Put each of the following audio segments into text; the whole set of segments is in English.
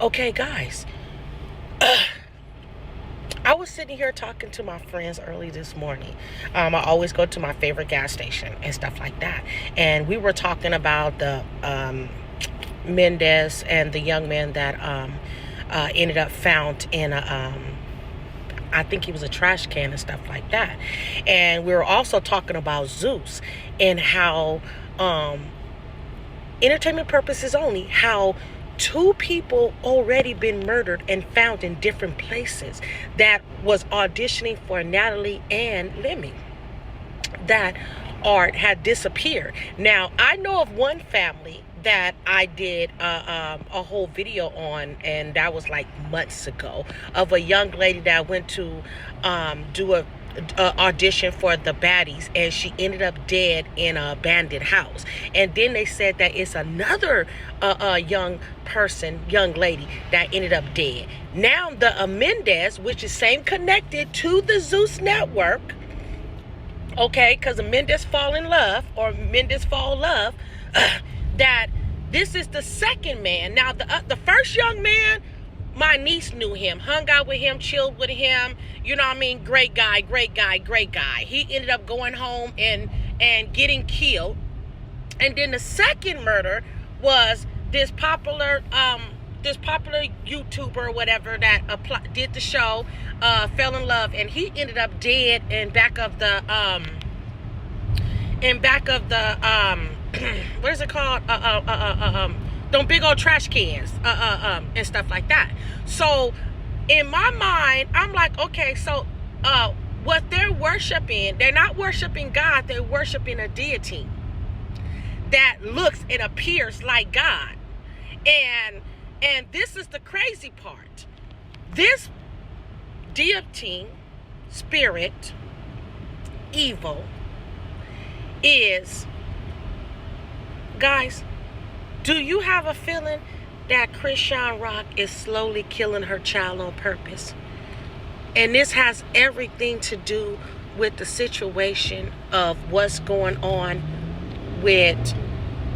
Okay, guys. I was sitting here talking to my friends early this morning. I always go to my favorite gas station and stuff like that. And we were talking about the Mendez and the young man that ended up found in a, I think he was a trash can and stuff like that. And we were also talking about Zeus and how, entertainment purposes only, how two people already been murdered and found in different places that was auditioning for Natalie and Lemmy that had disappeared. Now, I know of one family that I did a whole video on, and that was like months ago, of a young lady that went to do a audition for the baddies, and she ended up dead in an abandoned house. And then they said that it's another young lady that ended up dead. Now the Mendez, which is same connected to the Zeus network, okay, because the Mendez fall in love, or Mendez fall love, that this is the second man. Now the first young man, my niece knew him, hung out with him, chilled with him, you know what I mean? Great guy. He ended up going home and getting killed. And then the second murder was this popular YouTuber or whatever that did the show, fell in love, and he ended up dead in back of the what is it called? Them big old trash cans, and stuff like that. So in my mind, I'm like, okay, so what they're worshiping, they're not worshiping God, they're worshiping a deity that looks and appears like God. And this is the crazy part. This deity, spirit, evil, is, guys, do you have a feeling that ChriseanRock is slowly killing her child on purpose? And this has everything to do with the situation of what's going on with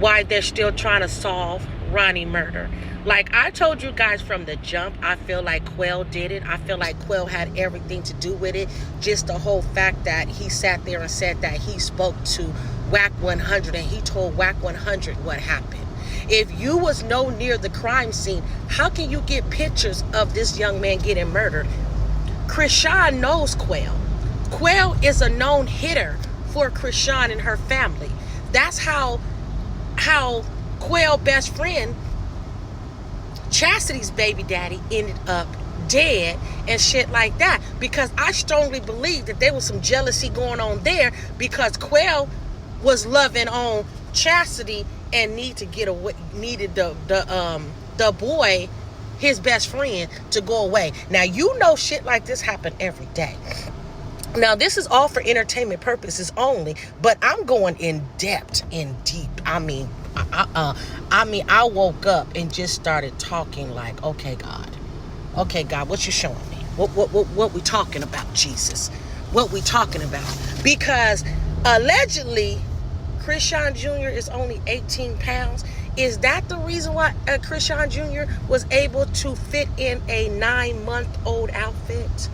why they're still trying to solve Ronnie murder. Like I told you guys from the jump, I feel like Quell did it. I feel like Quell had everything to do with it. Just the whole fact that he sat there and said that he spoke to WAC 100 and he told WAC 100 what happened. If you was no near the crime scene, how can you get pictures of this young man getting murdered? Chrisean knows Quell. Quell is a known hitter for Chrisean and her family. That's how Quell best friend, Chastity's baby daddy, ended up dead and shit like that. Because I strongly believe that there was some jealousy going on there, because Quell was loving on Chastity and needed the boy, his best friend, to go away. Now, you know shit like this happen every day. Now, this is all for entertainment purposes only, but I'm going in depth, in deep. I mean, I woke up and just started talking like, okay, God, what you showing me? What we talking about, Jesus? What we talking about? Because allegedly, Chrisean Jr. is only 18 pounds. Is that the reason why Chrisean Jr. was able to fit in a 9-month-old outfit?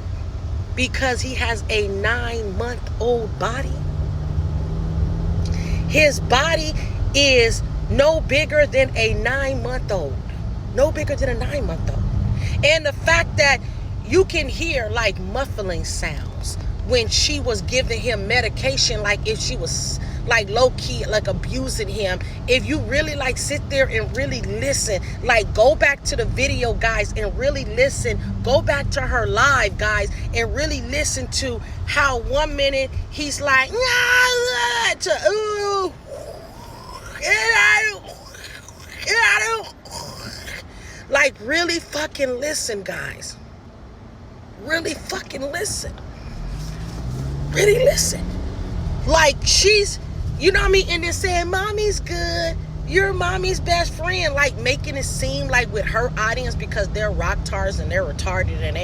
Because he has a 9-month-old body? His body is no bigger than a 9-month-old. No bigger than a 9-month-old. And the fact that you can hear like muffling sounds when she was giving him medication, like if she was like low-key like abusing him. If you really like sit there and really listen, like go back to the video, guys, and really listen. Go back to her live, guys, and really listen to how 1 minute he's like, nah, to ooh, like really fucking listen, guys. Really fucking listen. Really listen. Like she's, you know what I mean? And then saying, mommy's good. You're mommy's best friend. Like making it seem like with her audience, because they're rocktards and they're retarded and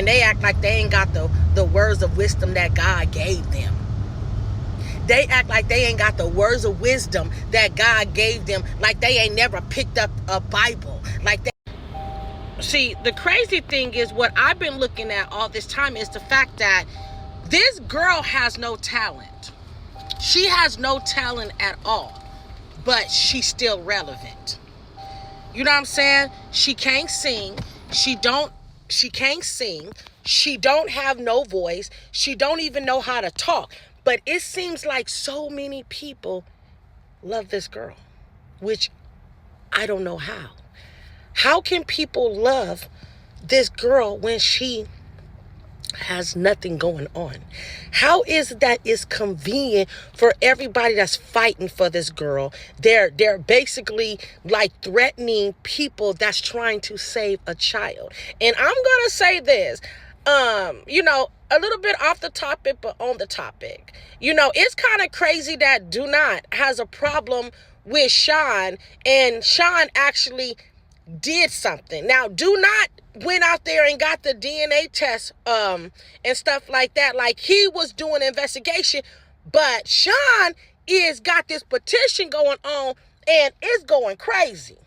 they act like they ain't got the words of wisdom that God gave them. They act like they ain't got the words of wisdom that God gave them. Like they ain't never picked up a Bible. Like that. see, the crazy thing is what I've been looking at all this time is the fact that this girl has no talent. She has no talent at all, but she's still relevant. You know what I'm saying? She can't sing. She can't sing. She don't have no voice. She don't even know how to talk. But it seems like so many people love this girl, which I don't know how. How can people love this girl when she has nothing going on? How is that it's convenient for everybody that's fighting for this girl? They're basically like threatening people that's trying to save a child. And I'm gonna say this, a little bit off the topic, but on the topic. It's kind of crazy that Do Not has a problem with Sean, and Sean actually did something. Now, Do Not went out there and got the DNA test and stuff like that. Like, he was doing an investigation, but Sean is got this petition going on, and it's going crazy.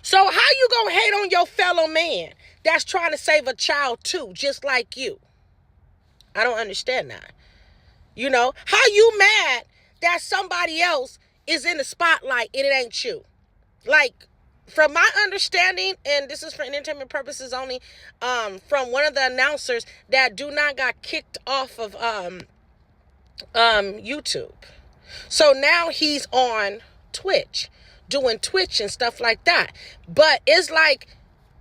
So how you gonna hate on your fellow man that's trying to save a child too, just like you? I don't understand that. How you mad that somebody else is in the spotlight and it ain't you? Like, from my understanding, and this is for entertainment purposes only, from one of the announcers, that Do Not got kicked off of YouTube. So now he's on Twitch, doing Twitch and stuff like that. But it's like,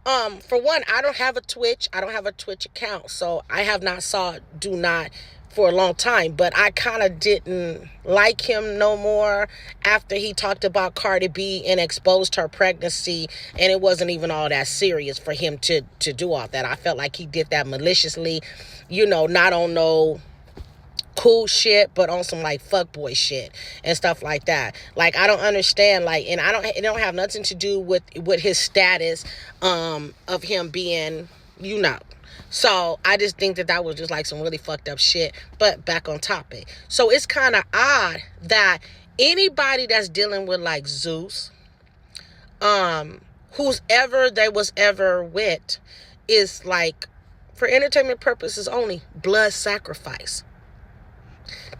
for one, I don't have a Twitch. I don't have a Twitch account. So I have not saw Do Not for a long time, but I kind of didn't like him no more after he talked about Cardi B and exposed her pregnancy, and it wasn't even all that serious for him to do all that. I felt like he did that maliciously, not on no cool shit, but on some like fuckboy shit and stuff like that. Like, I don't understand, like, and it don't have nothing to do with his status of him being, So I just think that was just like some really fucked up shit. But back on topic. So it's kind of odd that anybody that's dealing with like Zeus, who's ever they was ever with, is like, for entertainment purposes only, blood sacrifice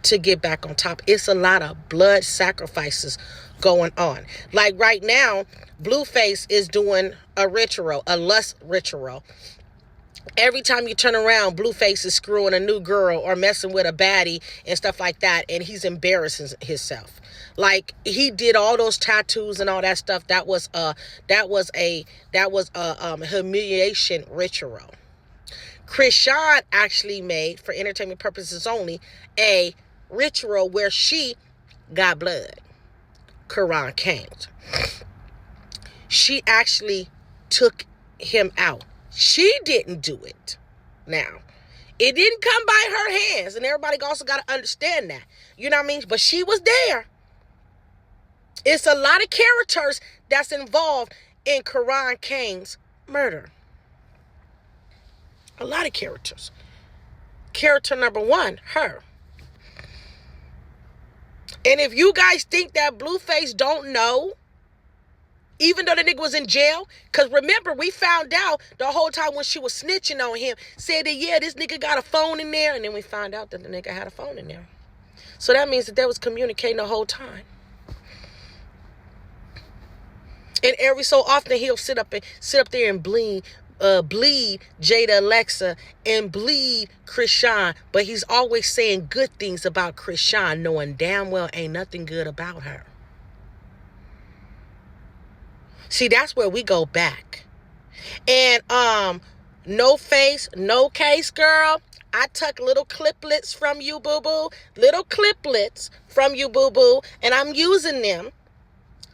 to get back on top. It's a lot of blood sacrifices going on. Like right now, Blueface is doing a ritual, a lust ritual. Every time you turn around, Blueface is screwing a new girl or messing with a baddie and stuff like that, and he's embarrassing himself. Like, he did all those tattoos and all that stuff. That was a humiliation ritual. Chrisean actually made, for entertainment purposes only, a ritual where she got blood. Quran came. She actually took him out. She didn't do it. Now, it didn't come by her hands, and everybody also got to understand that. You know what I mean? But she was there. It's a lot of characters that's involved in Quran King's murder. A lot of characters. Character number one, her. And if you guys think that Blueface don't know, even though the nigga was in jail, because remember, we found out the whole time when she was snitching on him, said that, yeah, this nigga got a phone in there, and then we found out that the nigga had a phone in there. So that means that they was communicating the whole time. And every so often, he'll sit up there and bleed Jada Alexa and bleed Chrisean, but he's always saying good things about Chrisean, knowing damn well ain't nothing good about her. See, that's where we go back. And no face, no case, girl. I took little cliplets from you, boo-boo. Little cliplets from you, boo-boo. And I'm using them.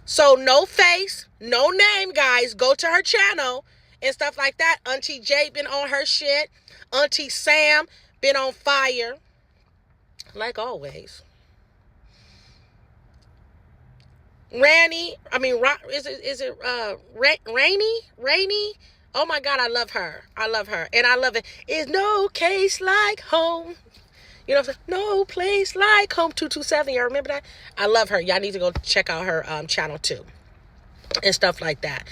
So no face, no name, guys. Go to her channel and stuff like that. Auntie J been on her shit. Auntie Sam been on fire. Like always. Rainy? Rainy? Oh my God, I love her. And I love it. Is no case like home. You know what I'm saying? No place like home. 227. Y'all remember that? I love her. Y'all need to go check out her channel too. and stuff like that.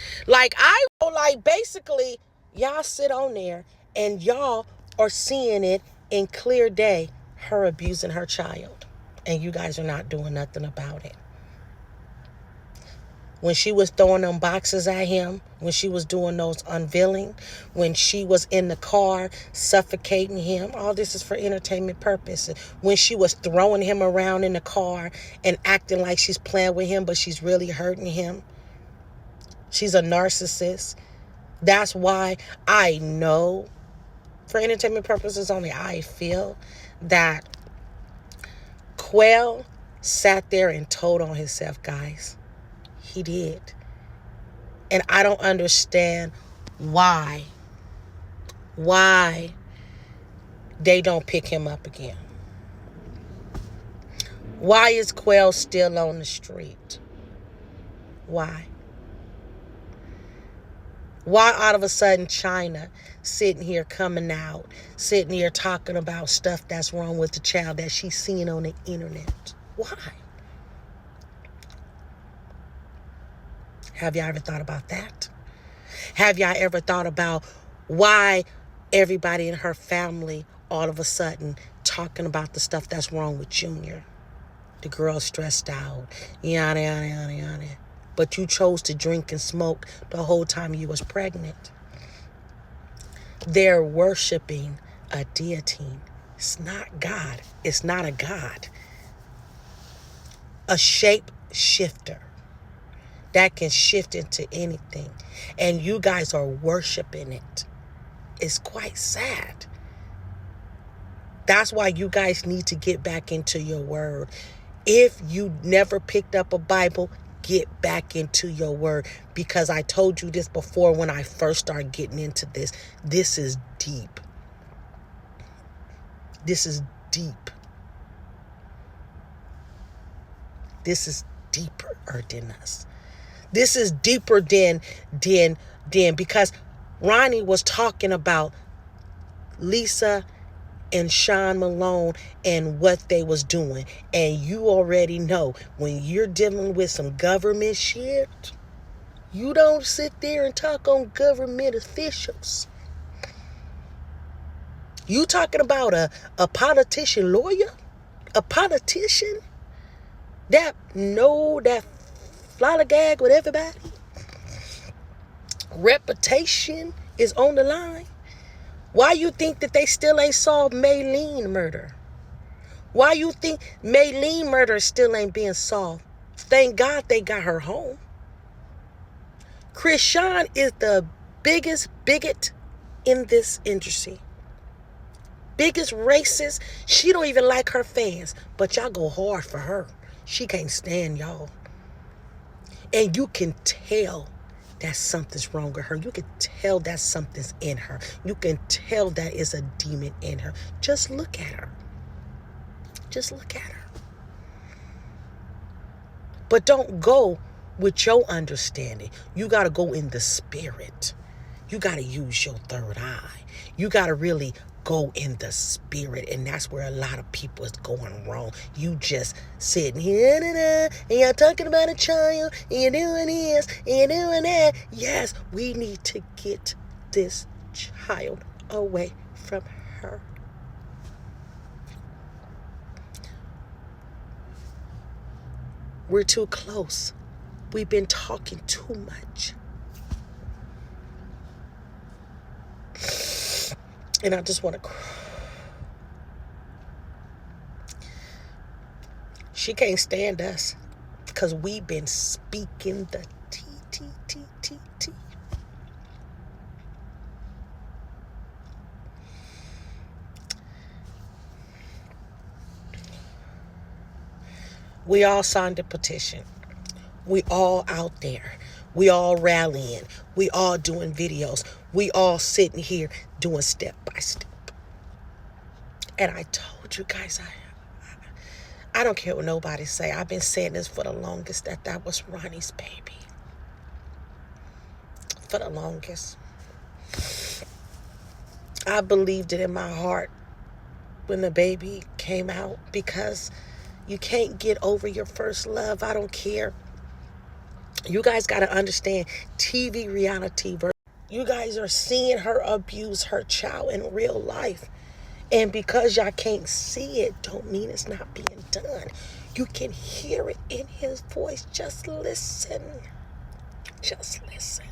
Basically, y'all sit on there and y'all are seeing it in clear day, her abusing her child. And you guys are not doing nothing about it. When she was throwing them boxes at him, when she was doing those unveiling, when she was in the car suffocating him, all this is for entertainment purposes. When she was throwing him around in the car and acting like she's playing with him, but she's really hurting him. She's a narcissist. That's why I know, for entertainment purposes only, I feel that Quell sat there and told on himself, guys. He did. And I don't understand why they don't pick him up again. Why is Quell still on the street? Why? Why all of a sudden China sitting here coming out, sitting here talking about stuff that's wrong with the child that she's seeing on the internet? Why? Have y'all ever thought about that? Have y'all ever thought about why everybody in her family all of a sudden talking about the stuff that's wrong with Junior? The girl stressed out, yada, yada, yada, yada. But you chose to drink and smoke the whole time you was pregnant. They're worshiping a deity. It's not God. It's not a God. A shape shifter that can shift into anything. And you guys are worshiping it. It's quite sad. That's why you guys need to get back into your word. If you never picked up a Bible, get back into your word. Because I told you this before when I first started getting into this. This is deep. This is deep. This is deeper than us. This is deeper than because Ronnie was talking about Lisa and Sean Malone and what they was doing. And you already know when you're dealing with some government shit, you don't sit there and talk on government officials. You talking about a politician lawyer? A politician that lollygag with everybody? Reputation is on the line. Why you think that they still ain't solved Malone murder? Why you think Malone murder still ain't being solved? Thank God they got her home. Chrisean is the biggest bigot in this industry. Biggest racist. She don't even like her fans, but y'all go hard for her. She can't stand y'all. And you can tell that something's wrong with her. You can tell that something's in her. You can tell that is a demon in her. Just look at her. Just look at her. But don't go with your understanding. You got to go in the spirit. You got to use your third eye. You got to really go in the spirit. And that's where a lot of people is going wrong. You just sitting here and you're talking about a child and you're doing this and you're doing that. Yes, we need to get this child away from her. We're too close. We've been talking too much. And I just want to cry. She can't stand us because we've been speaking the T. We all signed a petition. We all out there. We all rallying. We all doing videos. We all sitting here doing step by step. And I told you guys, I don't care what nobody say. I've been saying this for the longest, that was Ronnie's baby. For the longest. I believed it in my heart when the baby came out, because you can't get over your first love. I don't care You guys got to understand TV reality. You guys are seeing her abuse her child in real life. And because y'all can't see it, don't mean it's not being done. You can hear it in his voice. Just listen. Just listen.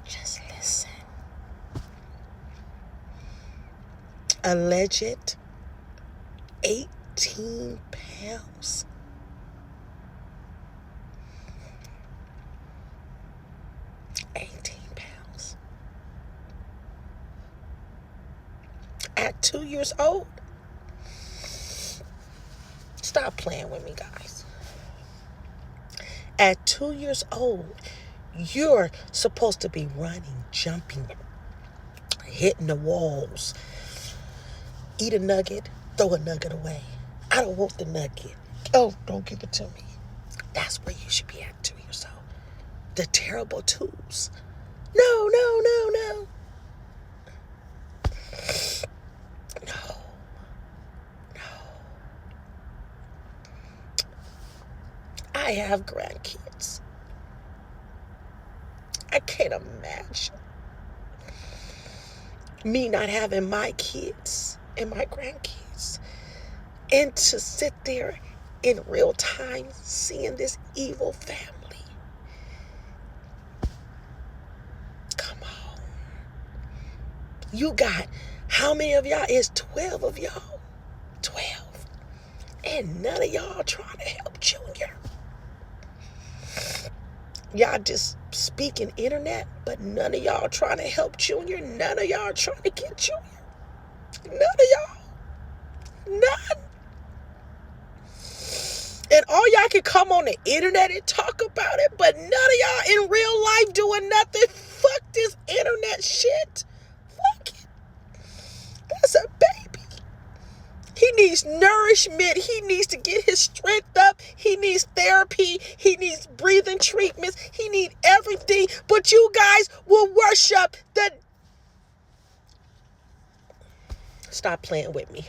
Just listen. Alleged 18 pounds. 18 pounds. At 2 years old. Stop playing with me, guys. At 2 years old, you're supposed to be running, jumping, hitting the walls. Eat a nugget, throw a nugget away. I don't want the nugget. Oh, don't give it to me. That's where you should be at 2 years old. The terrible twos. No, no, no, no. No. No. I have grandkids. I can't imagine me not having my kids and my grandkids. And to sit there in real time seeing this evil family. Come on. You got, how many of y'all? Is 12 of y'all. 12. And none of y'all trying to help Junior. Y'all just speaking internet, but none of y'all trying to help Junior. None of y'all trying to get Junior. None of y'all. None. And all y'all can come on the internet and talk about it, but none of y'all in real life doing nothing. Fuck this internet shit. Fuck it. That's a baby. He needs nourishment. He needs to get his strength up. He needs therapy. He needs breathing treatments. He needs everything. But you guys will worship the... Stop playing with me.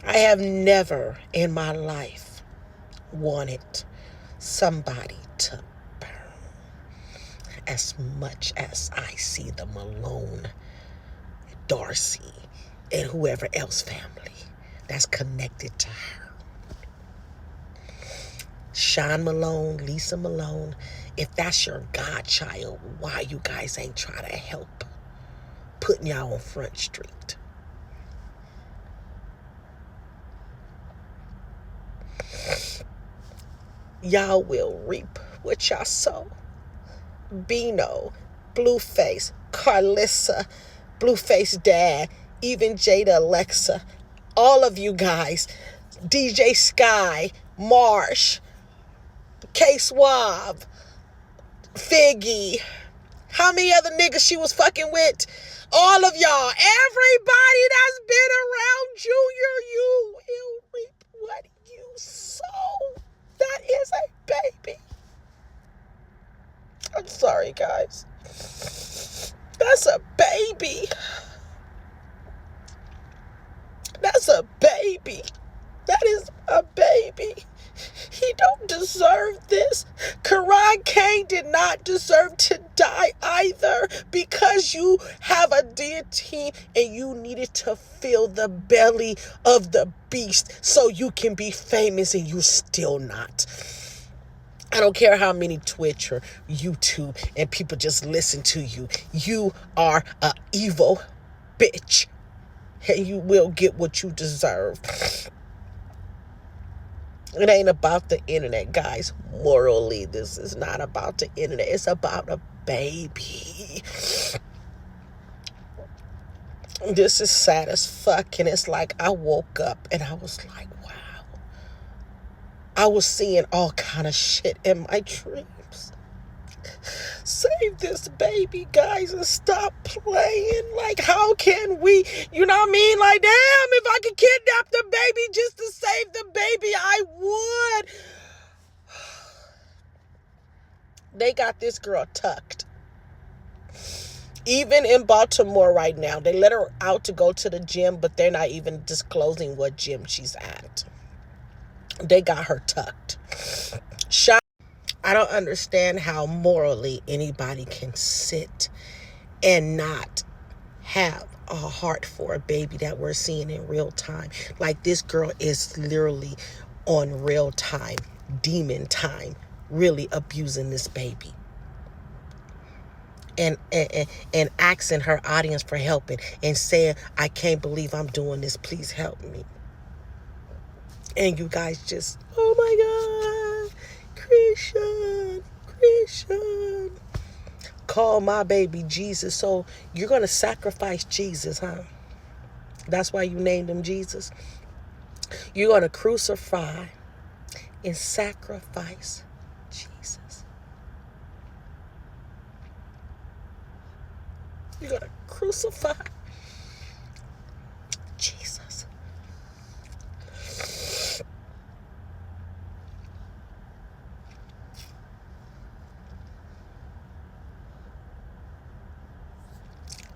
I have never in my life wanted somebody to burn as much as I see the Malone, Darcy, and whoever else family that's connected to her. Sean Malone, Lisa Malone, if that's your godchild, why you guys ain't trying to help putting y'all on Front Street? Y'all will reap what y'all sow. Bino, Blueface, Carlissa, Blueface Dad, even Jada Alexa, all of you guys, DJ Sky, Marsh, K-Swab, Figgy, how many other niggas she was fucking with? All of y'all, everybody that's been around Junior, you will reap what you sow. That is a baby. I'm sorry, guys. That's a baby. That's a baby. That is a baby. He don't deserve this. Karan Kane did not deserve to die either, because you have a deity and you needed to fill the belly of the beast so you can be famous, and you're still not. I don't care how many Twitch or YouTube and people just listen to you. You are an evil bitch, and you will get what you deserve. It ain't about the internet, guys. Morally, this is not about the internet. It's about a baby. This is sad as fuck. And it's like I woke up and I was like, wow. I was seeing all kind of shit in my dreams. Save this baby, guys, and stop playing. Like, how can we, you know what I mean? Like, damn, if I could kidnap the baby just to save the baby, I would. They got this girl tucked. Even in Baltimore right now, they let her out to go to the gym, but they're not even disclosing what gym she's at. They got her tucked. Sean, I don't understand how morally anybody can sit and not have a heart for a baby that we're seeing in real time. Like, this girl is literally on real time, demon time, really abusing this baby. And asking her audience for helping and saying, I can't believe I'm doing this. Please help me. And you guys just, oh my God, Christian. Call my baby Jesus. So you're going to sacrifice Jesus, huh? That's why you named him Jesus. You're going to crucify and sacrifice Jesus. You're going to crucify Jesus.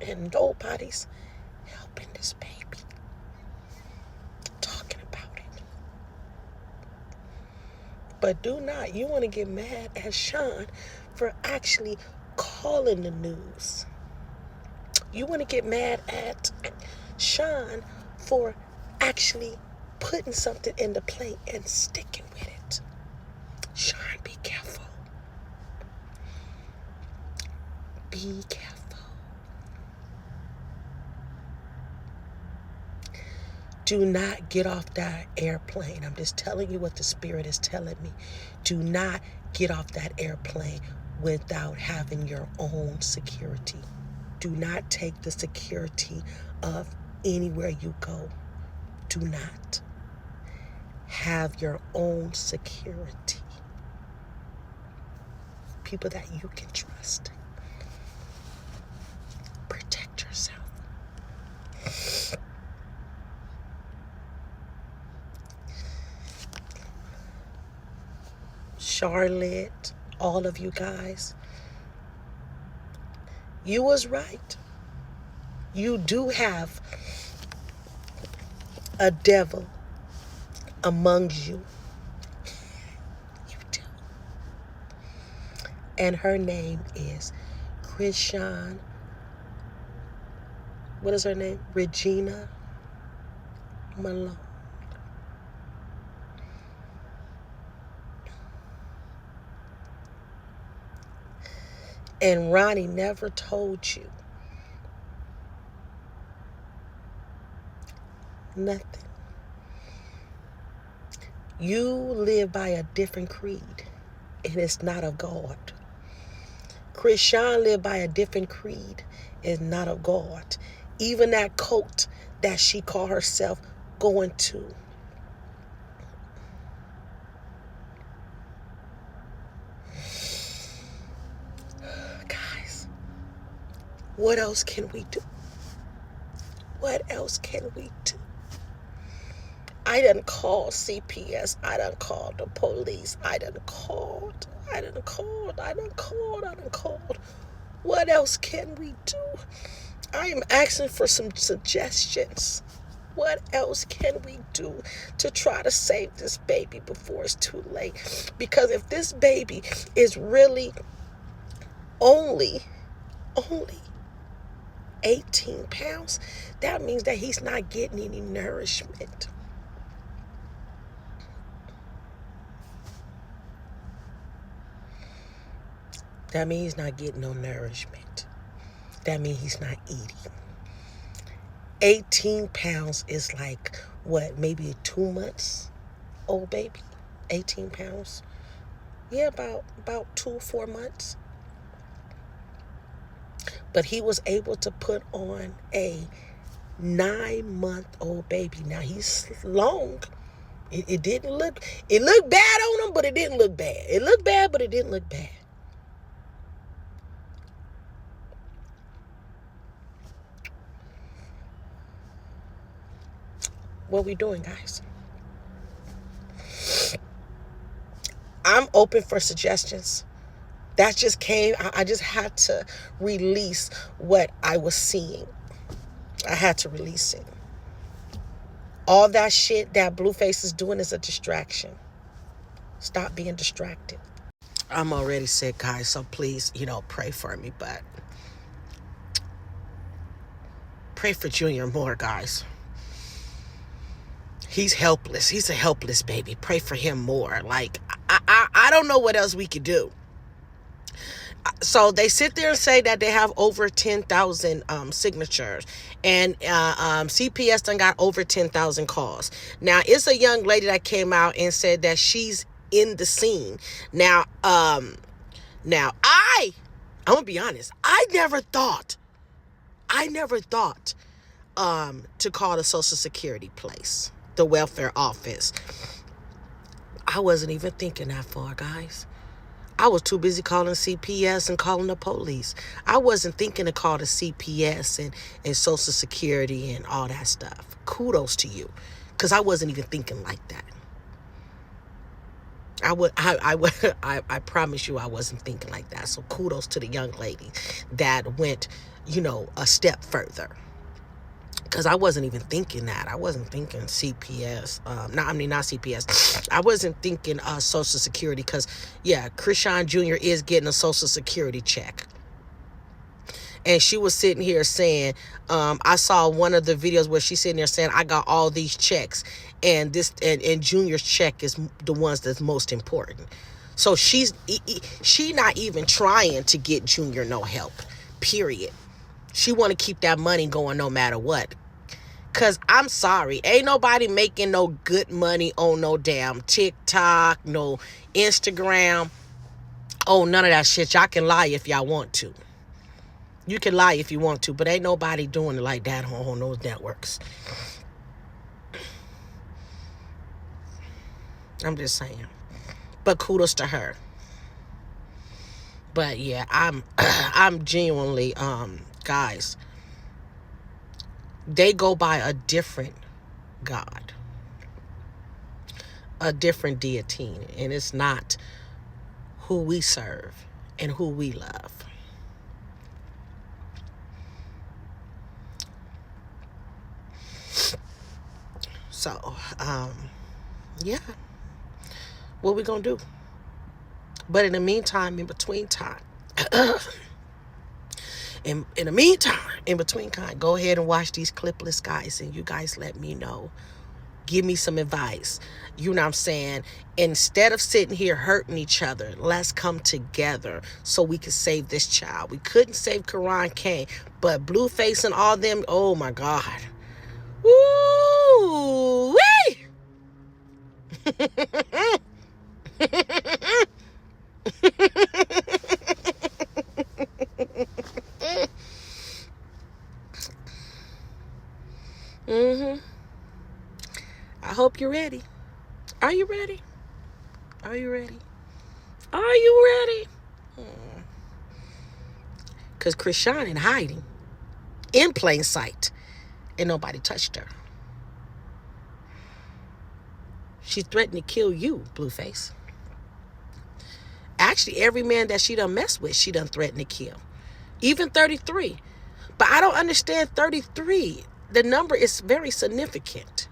And nobody's helping this baby. Talking about it. But do not, you want to get mad at Sean for actually calling the news. You want to get mad at Sean for actually putting something in the plate and sticking with it. Sean, be careful. Be careful. Do not get off that airplane. I'm just telling you what the Spirit is telling me. Do not get off that airplane without having your own security. Do not take the security of anywhere you go. Do not. Have your own security. People that you can trust. Protect yourself. Charlotte, all of you guys, you was right. You do have a devil among you. You do. And her name is Christian. What is her name? Regina Malone. And Ronnie never told you nothing. You live by a different creed, and it's not of God. Christian lived by a different creed, and not of God. Even that cult that she called herself going to. What else can we do? What else can we do? I done called CPS. I done called the police. I done called. What else can we do? I am asking for some suggestions. What else can we do to try to save this baby before it's too late? Because if this baby is really only 18 pounds, that means that he's not getting any nourishment. That means he's not getting no nourishment. That means he's not eating. 18 pounds is like, what, maybe 2 months old baby? 18 pounds? Yeah, about 2-4 months. But he was able to put on a 9-month-old baby. Now, he's long. It didn't look, it looked bad on him, but it didn't look bad. It looked bad, but it didn't look bad. What we doing, guys? I'm open for suggestions. That just came. I just had to release what I was seeing. I had to release it. All that shit that Blueface is doing is a distraction. Stop being distracted. I'm already sick, guys, so please, pray for me, but pray for Junior more, guys. He's helpless. He's a helpless baby. Pray for him more. Like, I don't know what else we could do. So they sit there and say that they have over 10,000 signatures, and CPS done got over 10,000 calls. Now, it's a young lady that came out and said that she's in the scene. Now, I'm gonna be honest. I never thought to call the Social Security place, the welfare office. I wasn't even thinking that far, guys. I was too busy calling CPS and calling the police. I wasn't thinking to call the CPS and Social Security and all that stuff. Kudos to you, because I wasn't even thinking like that. I promise you I wasn't thinking like that. So kudos to the young lady that went, a step further. Because I wasn't even thinking that. I wasn't thinking CPS. Not CPS. I wasn't thinking Social Security, because, yeah, Chrisean Jr. is getting a Social Security check. And she was sitting here saying, I saw one of the videos where she's sitting there saying, I got all these checks, and and Junior's check is the ones that's most important. So she not even trying to get Junior no help, period. She want to keep that money going no matter what. Because I'm sorry, ain't nobody making no good money on no damn TikTok, no Instagram. Oh, none of that shit. Y'all can lie if y'all want to. You can lie if you want to, but ain't nobody doing it like that on those networks. I'm just saying. But kudos to her. But yeah, I'm genuinely, guys, they go by a different God, a different deity, and it's not who we serve and who we love. So, yeah, what we gonna do? But in the meantime, in between time, in between time, go ahead and watch these clipless, guys, and you guys let me know. Give me some advice. You know what I'm saying? Instead of sitting here hurting each other, let's come together so we can save this child. We couldn't save Karan Kane, but Blueface and all them, oh my God. Woo! Wee! I hope you're ready. Are you ready? Are you ready? Are you ready? Because Chrisean in hiding, in plain sight, and nobody touched her. She threatened to kill you, Blueface. Actually, every man that she done messed with, she done threatened to kill. Even 33. But I don't understand 33. The number is very significant.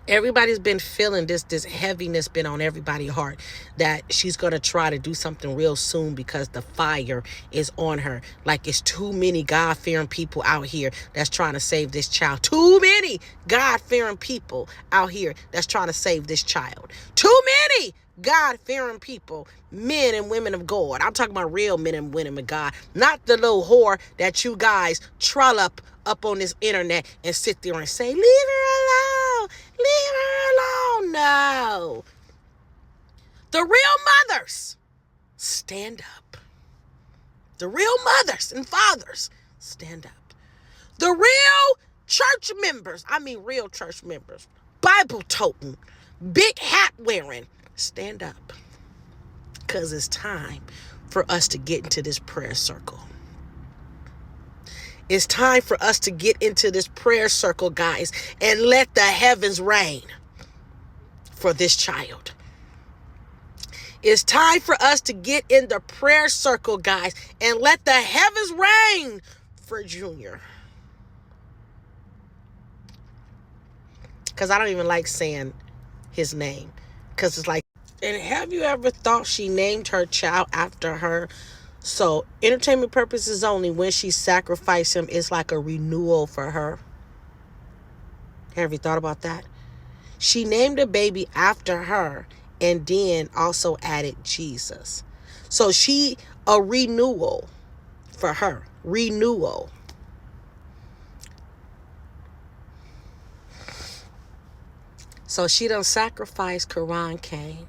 Everybody's been feeling this heaviness been on everybody's heart that she's going to try to do something real soon because the fire is on her. Like, it's too many God-fearing people out here that's trying to save this child. Too many God-fearing people out here that's trying to save this child. Too many God-fearing people, men and women of God. I'm talking about real men and women of God, not the little whore that you guys troll up on this internet and sit there and say, leave her alone, leave her alone. No. The real mothers, stand up. The real mothers and fathers, stand up. The real church members, real church members, Bible toting, big hat wearing, stand up. Because it's time for us to get into this prayer circle. It's time for us to get into this prayer circle, guys, and let the heavens rain for this child. It's time for us to get in the prayer circle, guys, and let the heavens rain for Junior. because I don't even like saying his name, because it's like, and have you ever thought she named her child after her? So entertainment purposes only, when she sacrificed him, it's like a renewal for her. Have you thought about that? She named a baby after her and then also added Jesus. So she, a renewal for her. Renewal. So she done sacrificed. Quran came.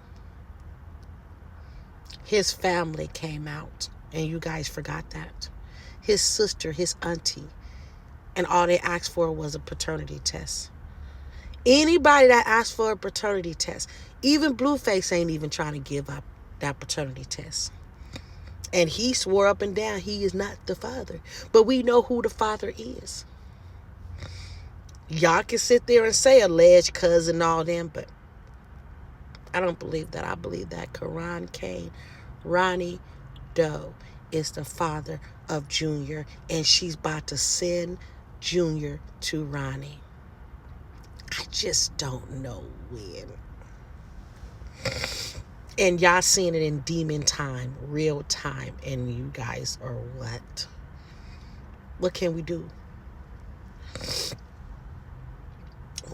His family came out. And you guys forgot that. His sister, his auntie. And all they asked for was a paternity test. Anybody that asked for a paternity test, even Blueface ain't even trying to give up that paternity test. And he swore up and down he is not the father. But we know who the father is. Y'all can sit there and say alleged cousin and all them, but I don't believe that. I believe that Quran Kane, Ronnie Doe, is the father of Junior, and she's about to send Junior to Ronnie. I just don't know when. And y'all seeing it in demon time, real time, and you guys are what? What can we do?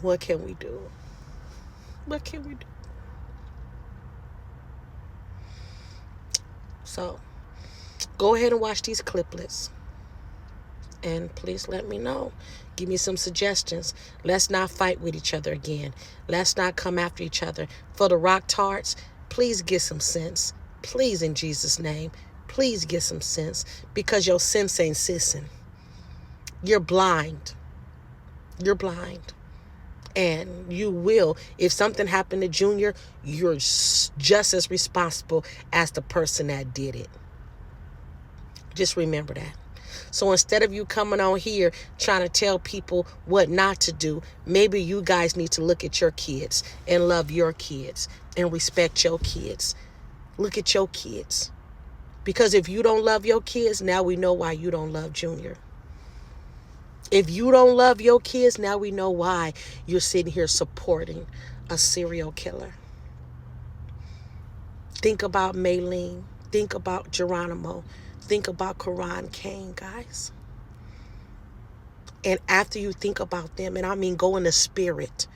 What can we do? What can we do? So, go ahead and watch these cliplets. And please let me know. Give me some suggestions. Let's not fight with each other again. Let's not come after each other. For the rock tarts, please get some sense. Please, in Jesus' name, please get some sense. Because your sense ain't sissing. You're blind. You're blind. And you will, if something happened to Junior, you're just as responsible as the person that did it. Just remember that. So instead of you coming on here trying to tell people what not to do, maybe you guys need to look at your kids and love your kids and respect your kids. Look at your kids. Because if you don't love your kids, now we know why you don't love Junior. If you don't love your kids, now we know why you're sitting here supporting a serial killer. Think about Malone. Think about Geronimo. Think about Quran Kane, guys. And after you think about them, and I mean go in the spirit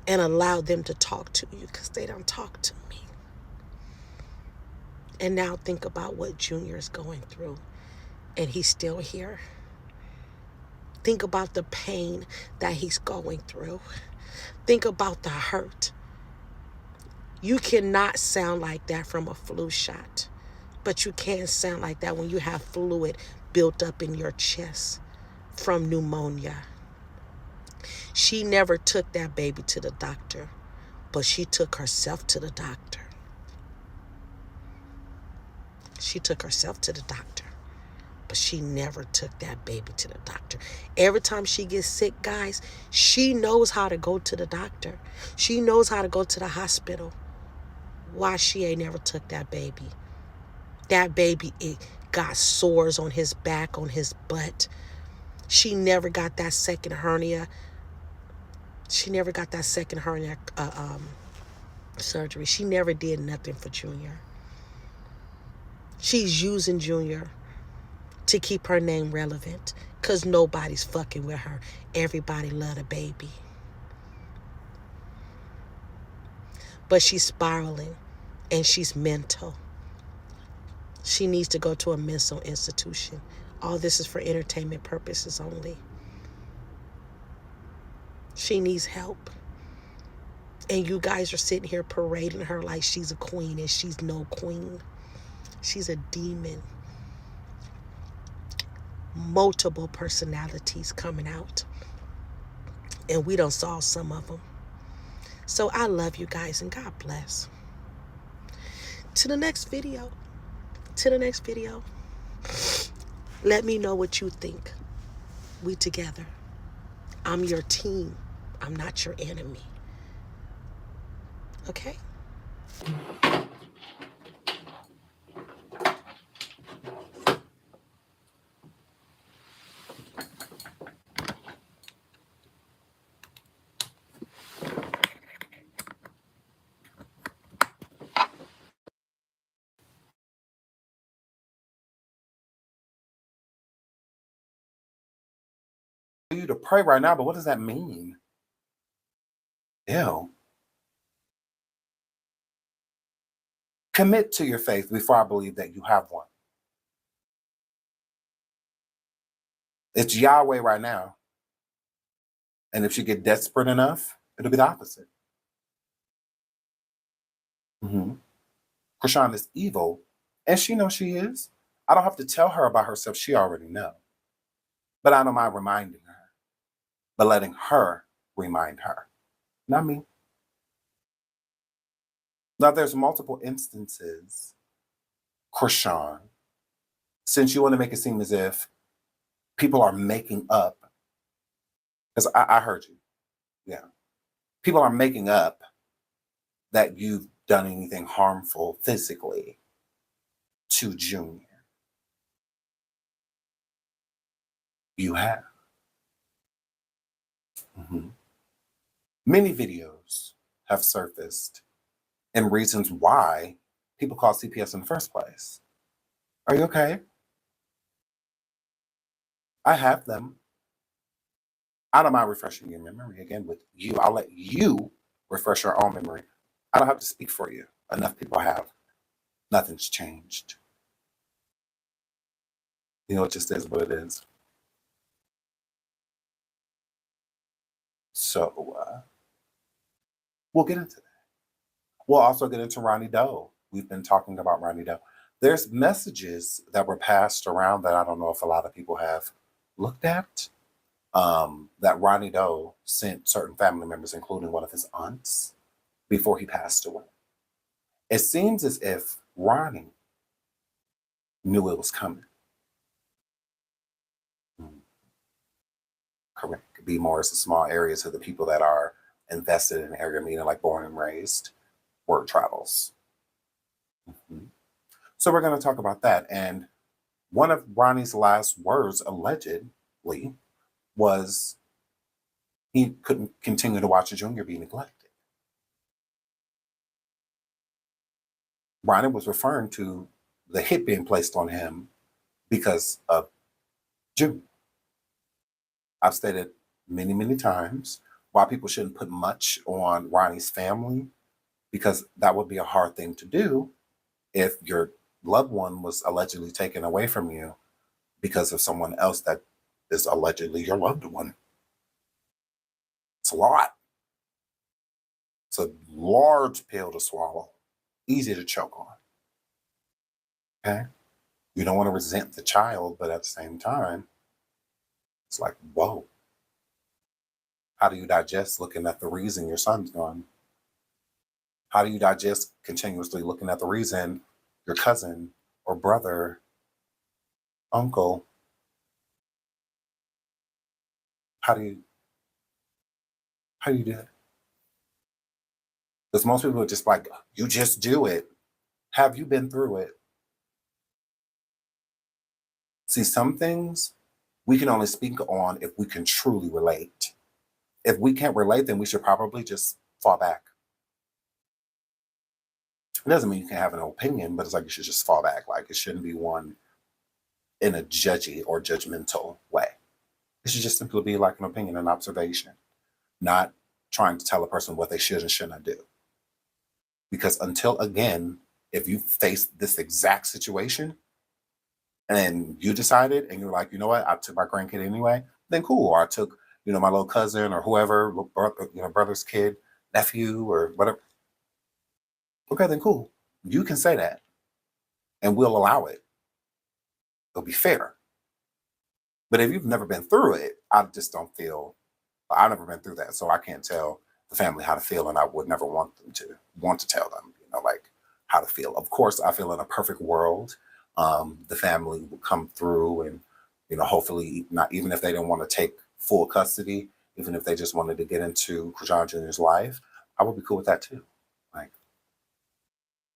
and allow them to talk to you, because they don't talk to me. And now think about what Junior is going through, and he's still here. Think about the pain that he's going through. Think about the hurt. You cannot sound like that from a flu shot, but you can sound like that when you have fluid built up in your chest from pneumonia. She never took that baby to the doctor, but she took herself to the doctor. She took herself to the doctor, but she never took that baby to the doctor. Every time she gets sick, guys, she knows how to go to the doctor. She knows how to go to the hospital. Why she ain't never took that baby? That baby, it got sores on his back, on his butt. She never got that second hernia. She never got that second hernia surgery. She never did nothing for Junior. She's using Junior to keep her name relevant, because nobody's fucking with her. Everybody love a baby. But she's spiraling, and she's mental. She needs to go to a mental institution. All this is for entertainment purposes only. She needs help. And you guys are sitting here parading her like she's a queen, and she's no queen. She's a demon. Multiple personalities coming out. And we done saw some of them. So I love you guys, and God bless. To the next video. To the next video. Let me know what you think. We together. I'm your team. I'm not your enemy. Okay? you to pray right now, but what does that mean? Ew. Commit to your faith before I believe that you have one. It's Yahweh right now. And if you get desperate enough, it'll be the opposite. Chrisean is evil, and she knows she is. I don't have to tell her about herself. She already knows. But I don't mind reminding her. But letting her remind her. Not me. Now, there's multiple instances, Chrisean, since you want to make it seem as if people are making up, because I heard you. Yeah. People are making up that you've done anything harmful physically to Junior. You have. Many videos have surfaced and reasons why people call CPS in the first place. Are you okay? I have them. I don't mind refreshing your memory again with you. I'll let you refresh your own memory. I don't have to speak for you. Enough people have. Nothing's changed. You know, it just is what it is. So we'll get into that. We'll also get into Ronnie Doe. We've been talking about Ronnie Doe. There's messages that were passed around that I don't know if a lot of people have looked at, that Ronnie Doe sent certain family members, including one of his aunts, before he passed away. It seems as if Ronnie knew it was coming. Correct. Be more as a small area to the people that are invested in the area, meaning like born and raised. Word travels. So we're going to talk about that. And one of Ronnie's last words, allegedly, was he couldn't continue to watch Junior be neglected. Ronnie was referring to the hit being placed on him because of Junior. I've stated many, many times why people shouldn't put much on Ronnie's family, because that would be a hard thing to do if your loved one was allegedly taken away from you because of someone else that is allegedly your loved one. It's a lot. It's a large pill to swallow, easy to choke on. Okay? You don't want to resent the child, but at the same time, it's like, whoa. How do you digest looking at the reason your son's gone? How do you digest continuously looking at the reason your cousin or brother, uncle, how do you do it? Because most people are just like, you just do it. Have you been through it? See, some things we can only speak on if we can truly relate. If we can't relate, then we should probably just fall back. It doesn't mean you can't have an opinion, but it's like you should just fall back. Like, it shouldn't be one in a judgy or judgmental way. It should just simply be like an opinion, an observation, not trying to tell a person what they should and should not do. Because until, again, if you face this exact situation and you decided and you're like, you know what, I took my grandkid anyway, then cool. Or I took, my little cousin or whoever, brother's kid, nephew or whatever. Okay, then cool. You can say that and we'll allow it. It'll be fair. But if you've never been through it, I just don't feel, I've never been through that. So I can't tell the family how to feel, and I would never want to tell them, like how to feel. Of course, I feel in a perfect world, the family will come through and, hopefully not, even if they didn't want to take full custody, even if they just wanted to get into Chrisean Jr.'s life, I would be cool with that too. Like,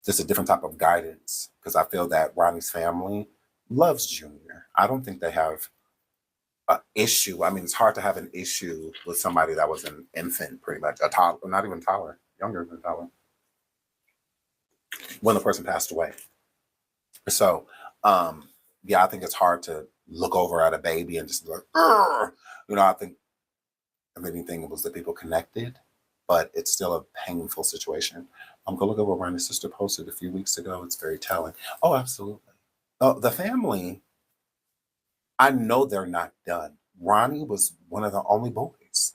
just a different type of guidance, because I feel that Ronnie's family loves Junior. I don't think they have an issue. I mean, it's hard to have an issue with somebody that was an infant, pretty much, a toddler, not even toddler, younger than toddler, when the person passed away. So, yeah, I think it's hard to look over at a baby and just be like, "Arr!" I think if anything, it was the people connected, but it's still a painful situation. Go look at what Ronnie's sister posted a few weeks ago. It's very telling. Oh, absolutely. Oh, the family, I know they're not done. Ronnie was one of the only boys.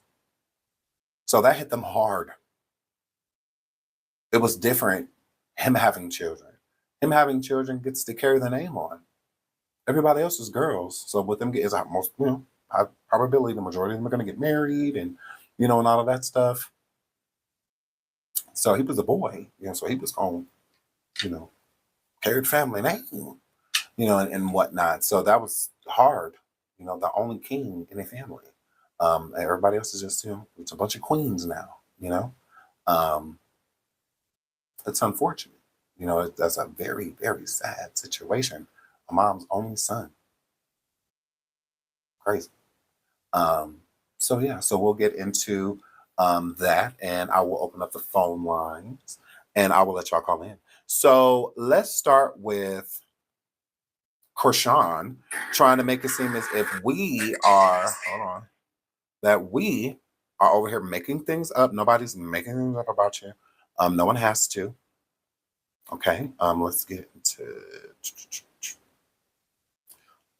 So that hit them hard. It was different, him having children. Him having children gets to carry the name on. Everybody else is girls. So with them, it's most, high probability the majority of them are going to get married and, and all of that stuff. So he was a boy, so he was going, carry the family name, and whatnot. So that was hard, the only king in a family. Everybody else is just, it's a bunch of queens now, it's unfortunate. That's a very, very sad situation. A mom's only son. Crazy. So we'll get into that, and I will open up the phone lines and I will let y'all call in. So let's start with Chrisean trying to make it seem as if we are, that we are over here making things up. Nobody's making things up about you. No one has to. Okay, let's get into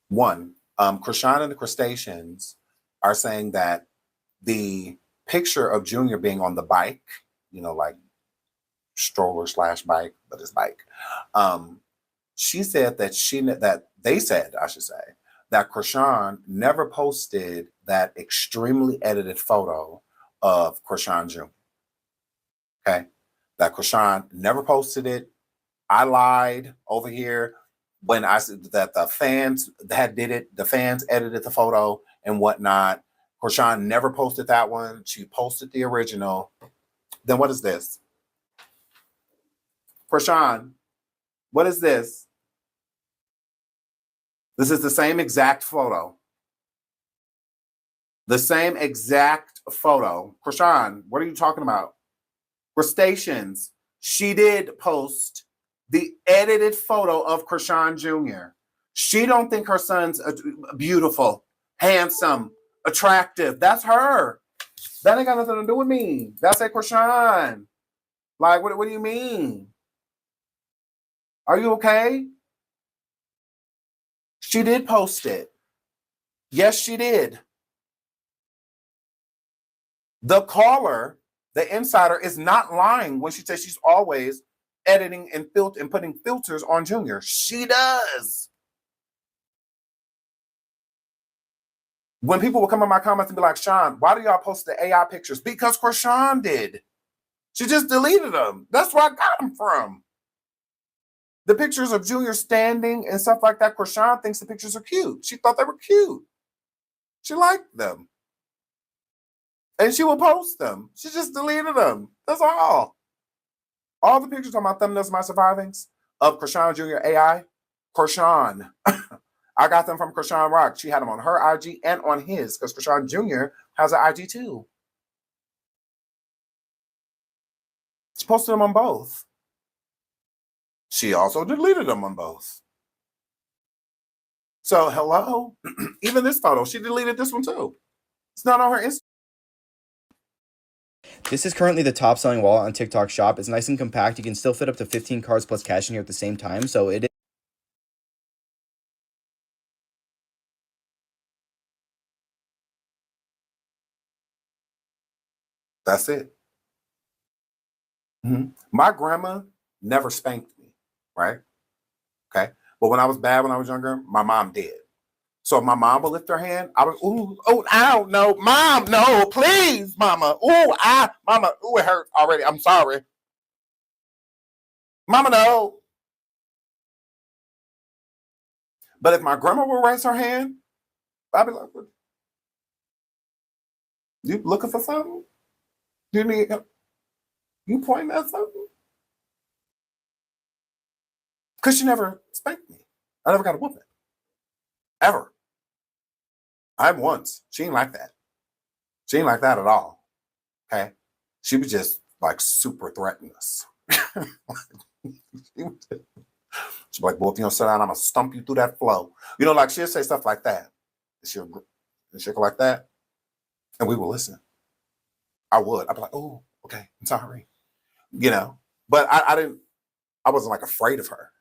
one. Chrisean and the Crustaceans are saying that the picture of Junior being on the bike, like stroller / bike, but it's bike. She said that they said, I should say, that Chrisean never posted that extremely edited photo of Chrisean Jr. Okay, that Chrisean never posted it. I lied over here when I said that the fans had did it. The fans edited the photo and whatnot. Chrisean never posted that one. She posted the original. Then what is this? Chrisean, what is this? This is the same exact photo. The same exact photo. Chrisean, what are you talking about? Crustaceans. She did post the edited photo of Chrisean Jr. She don't think her son's beautiful, handsome, attractive. That's her. That ain't got nothing to do with me. That's a Chrisean. Like, what do you mean? Are you okay? She did post it. Yes, she did. The caller, the insider, is not lying when she says she's always editing and putting filters on Junior. She does. When people will come in my comments and be like, Sean, why do y'all post the AI pictures? Because Chrisean did. She just deleted them. That's where I got them from. The pictures of Junior standing and stuff like that, Chrisean thinks the pictures are cute. She thought they were cute. She liked them. And she will post them. She just deleted them. That's all. All the pictures on my thumbnails of my survivings of Chrisean Jr. AI, Chrisean. I got them from ChriseanRock. She had them on her IG and on his, because Chrisean Jr. has an IG too. She posted them on both. She also deleted them on both. So, hello? Even this photo, she deleted this one too. It's not on her Instagram. This is currently the top selling wallet on TikTok Shop. It's nice and compact. You can still fit up to 15 cards plus cash in here at the same time. So it is. That's it. Mm-hmm. My grandma never spanked me, right? Okay. But when I was bad when I was younger, my mom did. So if my mom would lift her hand, I would, ooh, oh, ow, no, mom, no, please, mama. Ooh, mama, ooh, it hurt already. I'm sorry. Mama, no. But if my grandma would raise her hand, I'd be like, you looking for something? You need help? You pointing at something? Because she never spanked me. I never got a whooping. Ever. I once. She ain't like that. She ain't like that at all. Okay? She would just like super threaten us. She'd be like, boy, if you don't sit down, I'm going to stump you through that flow. You know, like she'll say stuff like that. She'll go like that, and we will listen. I would. I'd be like, oh, okay, I'm sorry. You know, but I wasn't like afraid of her,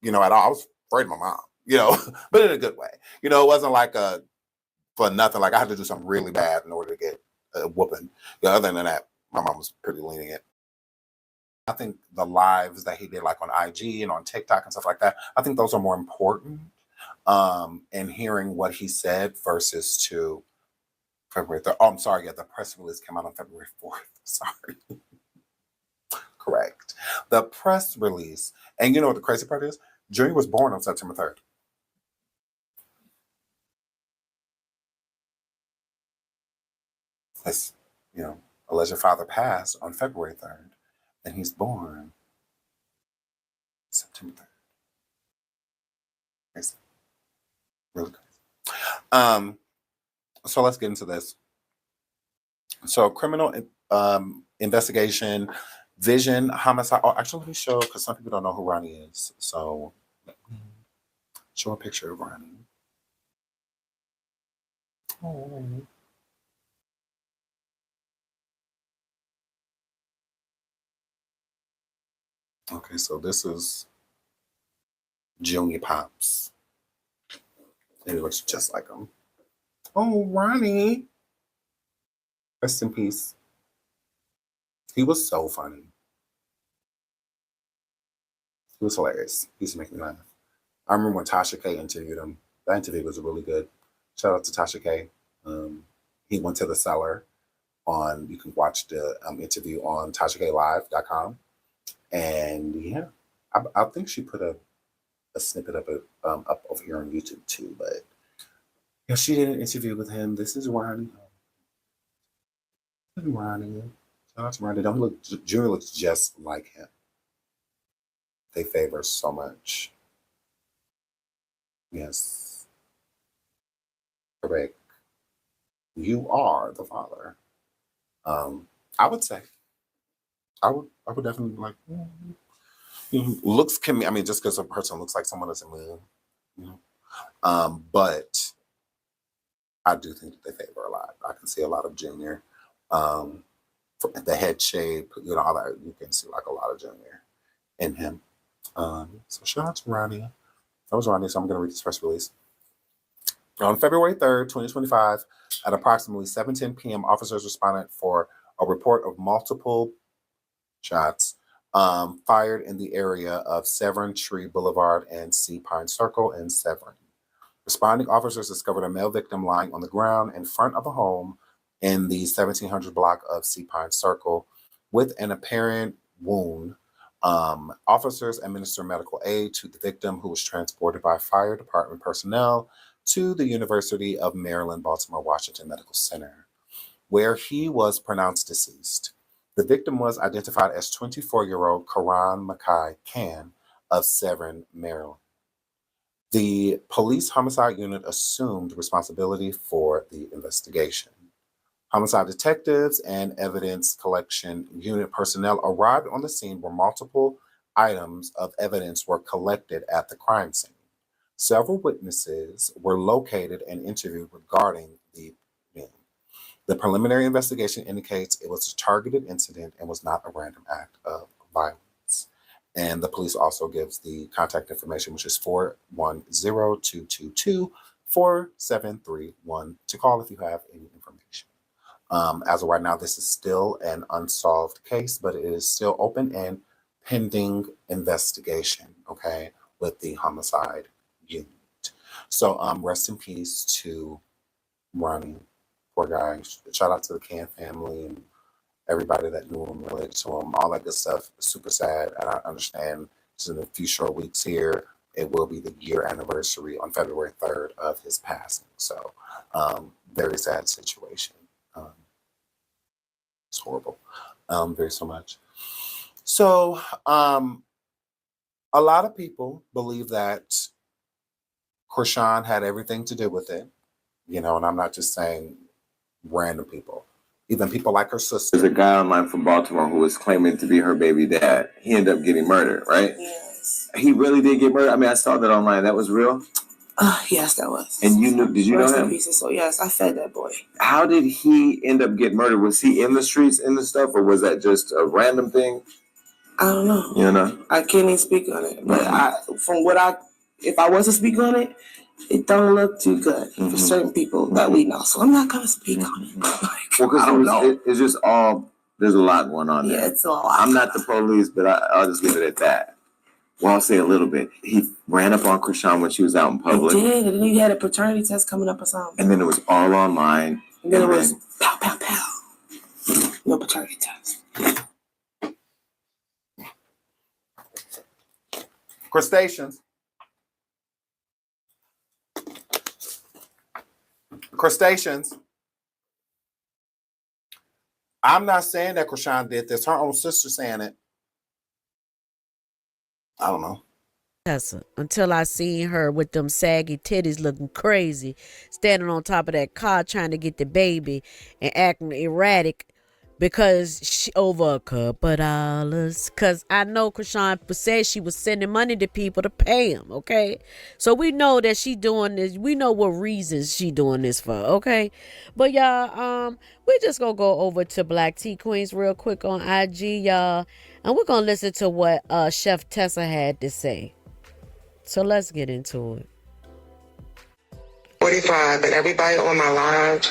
you know, at all. I was afraid of my mom, you know, but in a good way. You know, it wasn't like for nothing. Like I had to do something really bad in order to get a whooping. Other than that, my mom was pretty lenient. I think the lives that he did, like on IG and on TikTok and stuff like that, I think those are more important. And hearing what he said versus to February 3rd. Oh, I'm sorry. Yeah, the press release came out on February 4th. Sorry. Correct. The press release. And you know what the crazy part is? Junior was born on September 3rd. His, you know, alleged father passed on February 3rd. And he's born September 3rd. Crazy. Really crazy. So let's get into this. So criminal investigation, vision, homicide. Oh, actually, let me show, because some people don't know who Ronnie is. So let me show a picture of Ronnie. Oh. Okay, so this is Junior Pops. And he looks just like him. Oh, Ronnie. Rest in peace. He was so funny. He was hilarious. He used to make me laugh. I remember when Tasha K interviewed him. That interview was really good. Shout out to Tasha K. He went to the cellar on, you can watch the interview on TashaKLive.com. And yeah, I think she put a snippet of it up over here on YouTube too. But yeah, she did an interview with him. This is Ronnie. Ronnie. Shout out to Ronnie. Don't look, Junior looks just like him. They favor so much. Yes. Correct. You are the father. I would say. I would definitely like, looks can be, I mean, just because a person looks like someone doesn't mean, you know. But I do think that they favor a lot. I can see a lot of Junior. The head shape, you know, all that, you can see like a lot of Junior in him. So shout out to Ronnie. That was Ronnie, so I'm going to read this press release. On February 3rd, 2025, at approximately 7:10 p.m., officers responded for a report of multiple shots fired in the area of Severn Tree Boulevard and Sea Pine Circle in Severn. Responding officers discovered a male victim lying on the ground in front of a home in the 1700 block of Sea Pine Circle with an apparent wound. Officers administered medical aid to the victim, who was transported by fire department personnel to the University of Maryland, Baltimore, Washington Medical Center, where he was pronounced deceased. The victim was identified as 24-year-old Karan Mackay Khan of Severn, Maryland. The police homicide unit assumed responsibility for the investigation. Homicide detectives and evidence collection unit personnel arrived on the scene where multiple items of evidence were collected at the crime scene. Several witnesses were located and interviewed regarding the men. The preliminary investigation indicates it was a targeted incident and was not a random act of violence. And the police also gives the contact information, which is 410-222-4731 to call if you have any information. As of right now, this is still an unsolved case, but it is still open and pending investigation, okay, with the homicide unit. So rest in peace to Ronnie, poor guy. Shout out to the Khan family and everybody that knew him, related to him, all that good stuff. Super sad, and I understand just in a few short weeks here, it will be the year anniversary on February 3rd of his passing. So very sad situation. It's horrible. Very so much. So a lot of people believe that Chrisean had everything to do with it, you know, and I'm not just saying random people. Even people like her sister. There's a guy online from Baltimore who was claiming to be her baby dad. He ended up getting murdered, right? Yes. He really did get murdered? I mean, I saw that online. That was real? Yes, that was. And you knew? Did you Rest know in him? peace. So yes, I fed that boy. How did he end up getting murdered? Was he in the streets in the stuff, or was that just a random thing? I don't know. You know, I can't even speak on it. But if I was to speak on it, it don't look too good for certain people that we know. So I'm not gonna speak on it. Like, well, because it's just all. There's a lot going on there. Yeah, it's a lot. I'm not the police, but I'll just leave it at that. Well, I'll say a little bit. He ran up on Chrisean when she was out in public. He did, and then he had a paternity test coming up or something. And then it was all online. And then it was pow, pow, pow. No paternity test. Crustaceans. Crustaceans. I'm not saying that Chrisean did this. Her own sister saying it. I don't know. Tessa, until I seen her with them saggy titties looking crazy, standing on top of that car trying to get the baby and acting erratic because she over a couple dollars. Because I know Chrisean said she was sending money to people to pay them, okay? So we know that she doing this. We know what reasons she doing this for, okay? But y'all, we just gonna go over to Black Tea Queens real quick on IG, y'all. And we're gonna listen to what Chef Tessa had to say. So let's get into it. 45 and everybody on my live,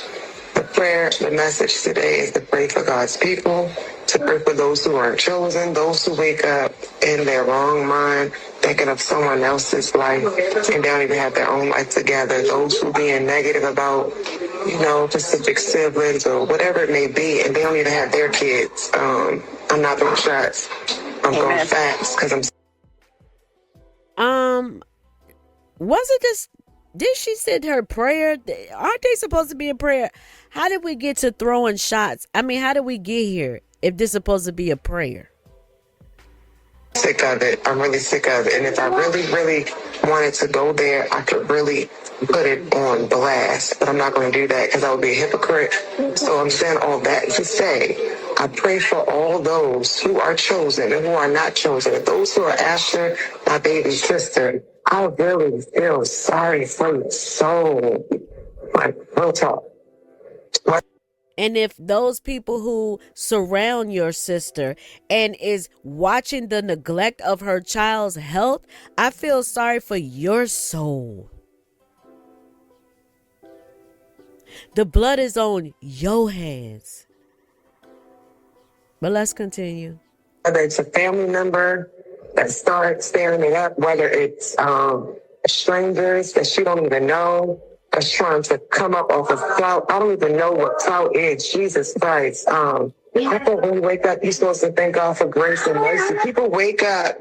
the message today is to pray for God's people, to pray for those who aren't chosen, those who wake up in their wrong mind, thinking of someone else's life and don't even have their own life together, those who being negative about, specific siblings or whatever it may be, and they don't even have their kids. I'm not throwing shots. I'm going facts because I'm. Wasn't this? Did she send her prayer? Aren't they supposed to be in prayer? How did we get to throwing shots? I mean, how did we get here if this is supposed to be a prayer? Sick of it. I'm really sick of it. And if I really, really wanted to go there, I could really put it on blast. But I'm not going to do that because I would be a hypocrite. So I'm saying all that to say, I pray for all those who are chosen and who are not chosen. And those who are after my baby sister, I really feel sorry for your soul. Like, real talk. And if those people who surround your sister and is watching the neglect of her child's health, I feel sorry for your soul. The blood is on your hands. But let's continue. Whether it's a family member that starts staring it up, whether it's strangers that she don't even know, that's trying to come up off of clout. I don't even know what clout is. Jesus Christ. I thought when you wake up, you're supposed to thank God for grace and mercy. People wake up,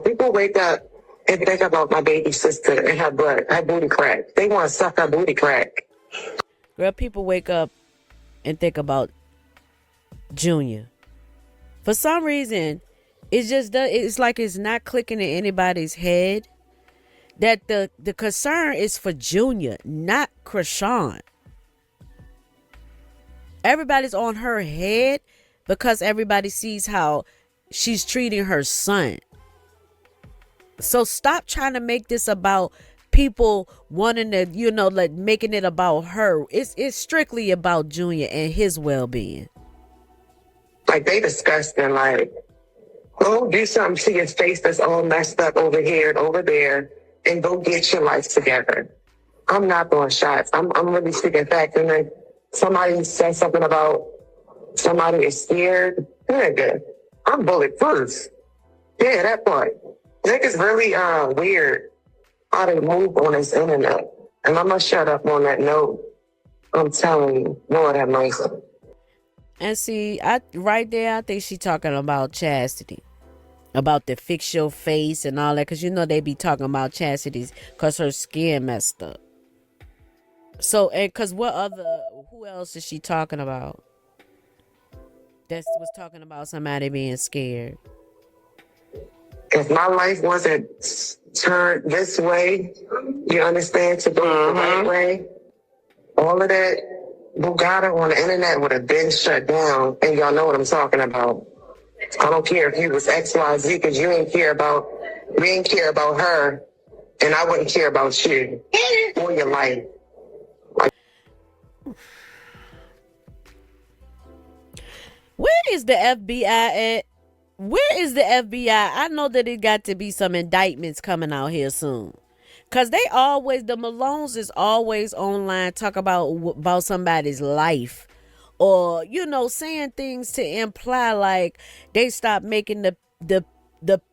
people wake up and think about my baby sister and her butt, her booty crack. They want to suck her booty crack. Girl, people wake up and think about Junior. For some reason, it's like it's not clicking in anybody's head that the concern is for Junior, not Chrisean. Everybody's on her head because everybody sees how she's treating her son. So stop trying to make this about people wanting to, like making it about her. It's strictly about Junior and his well-being. Like, they disgusting. Like, go do something to your face that's all messed up over here and over there, and go get your life together. I'm not throwing shots. I'm really speaking facts. And then somebody said something about somebody is scared. Nigga, I'm bulletproof. Yeah, that part. Niggas really weird how they move on this internet. And I'm gonna shut up on that note. I'm telling you, Lord have mercy. And see, right there, I think she talking about Chastity. About the fix your face and all that. Because they be talking about Chastity's because her skin messed up. So, and because who else is she talking about? That was talking about somebody being scared. If my life wasn't turned this way, you understand, to go the right way, all of that Bugatti on the internet would have been shut down. And y'all know what I'm talking about. I don't care if you was XYZ because you didn't care about her and I wouldn't care about you or your life. Where is the FBI at? Where is the FBI? I know that it got to be some indictments coming out here soon. Cause they always, the Malones is always online talk about somebody's life, or saying things to imply like they stopped making the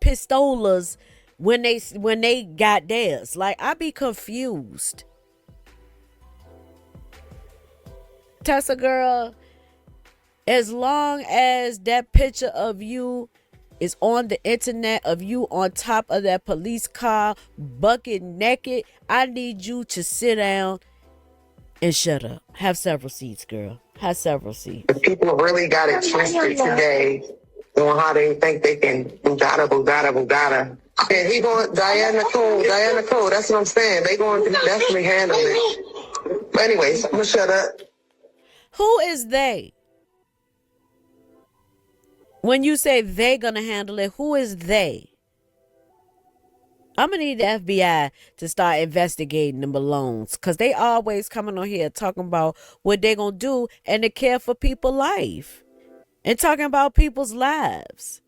pistolas when they got theirs. Like, I be confused. Tessa girl, as long as that picture of you is on the internet, of you on top of that police car, bucket naked, I need you to sit down and shut up. Have several seats, girl. Have several seats. The people really got it twisted today on how they think they can bugada. And he going, Diana Cole, that's what I'm saying. They going to definitely handle it. But anyways, I'm going to shut up. Who is they? When you say they gonna handle it, who is they? I'm gonna need the FBI to start investigating the Malones, because they always coming on here talking about what they gonna do and to care for people's life and talking about people's lives.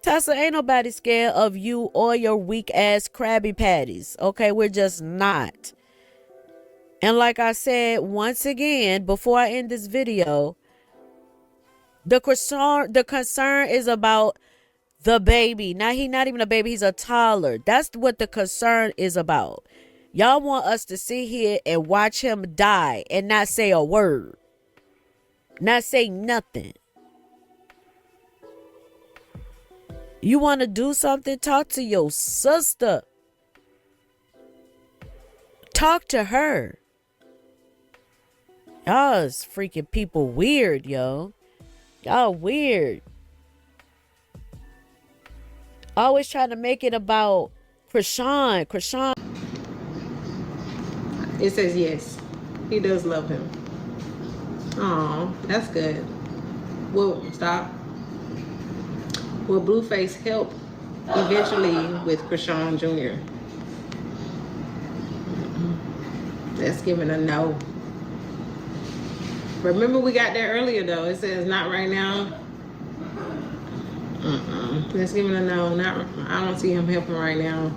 Tessa, ain't nobody scared of you or your weak ass Krabby Patties. Okay, we're just not. And like I said, once again, before I end this video, the concern is about the baby. Now, he's not even a baby, he's a toddler. That's what the concern is about. Y'all want us to sit here and watch him die and not say a word. Not say nothing. You want to do something? Talk to your sister. Talk to her. Y'all is freaking people weird, yo. Y'all weird. Always trying to make it about Chrisean. It says yes. He does love him. Oh, that's good. Well, stop. Will Blueface help eventually with Chrisean Jr.? That's giving a no. Remember, we got there earlier though. It says not right now. Let's give it a no. I don't see him helping right now.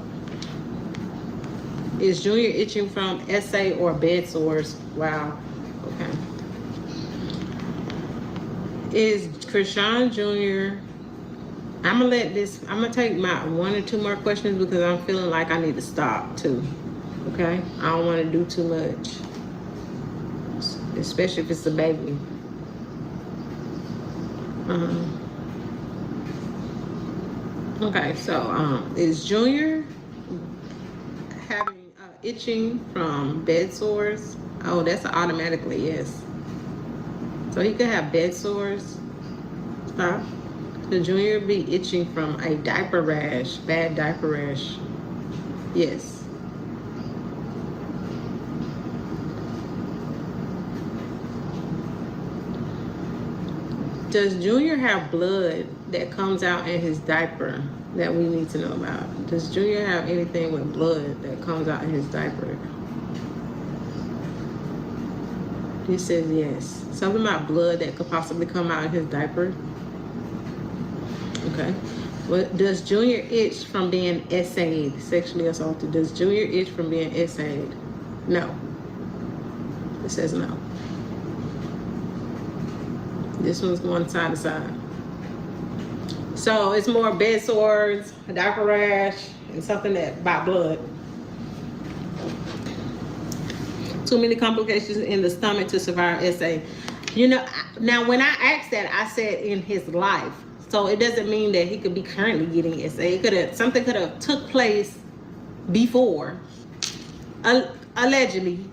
Is Junior itching from essay or bed sores? Wow. Okay. Is Chrisean Jr. I'm gonna take my 1 or 2 more questions because I'm feeling like I need to stop too. Okay? I don't want to do too much. Especially if it's a baby. Okay, so is Junior having itching from bed sores? Oh, that's automatically yes. So he could have bed sores. Stop. The Junior be itching from a diaper rash, bad diaper rash. Yes. Does Junior have blood that comes out in his diaper that we need to know about? Does Junior have anything with blood that comes out in his diaper? He says yes. Something about blood that could possibly come out in his diaper. Okay. Well, does Junior itch from being essayed, sexually assaulted? Does Junior itch from being essayed? No. It says no. This one's going side to side. So it's more bed sores, a diaper rash, and something that by blood. Too many complications in the stomach to survive SA. You know, now when I asked that, I said in his life. So it doesn't mean that he could be currently getting SA. Something could have took place before, allegedly,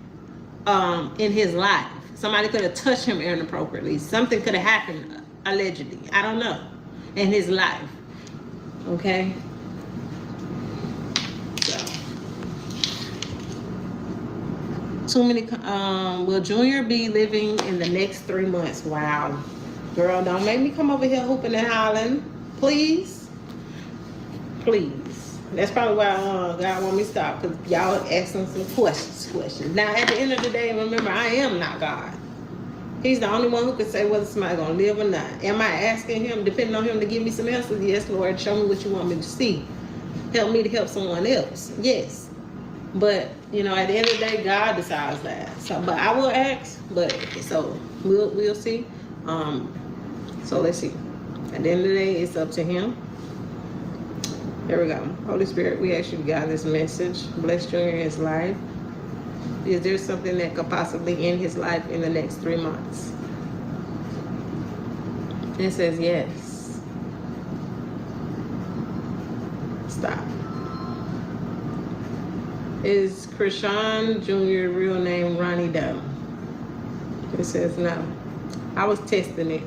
in his life. Somebody could have touched him inappropriately. Something could have happened, allegedly. I don't know. In his life. Okay? So. Too many. Will Junior be living in the next 3 months? Wow. Girl, don't make me come over here hooping and hollering. Please. Please. That's probably why God want me to stop, because y'all asking some questions. Now, at the end of the day, remember, I am not God. He's the only one who can say whether somebody's going to live or not. Am I asking him, depending on him, to give me some answers? Yes, Lord. Show me what you want me to see. Help me to help someone else. Yes. But, you know, at the end of the day, God decides that. So, but I will ask, but so we'll see. So let's see. At the end of the day, it's up to him. There we go. Holy Spirit, we ask you to guide this message. Bless Junior in his life. Is there something that could possibly end his life in the next 3 months? It says yes. Stop. Is Chrisean Jr. real name Ronnie Doe? It says no. I was testing it.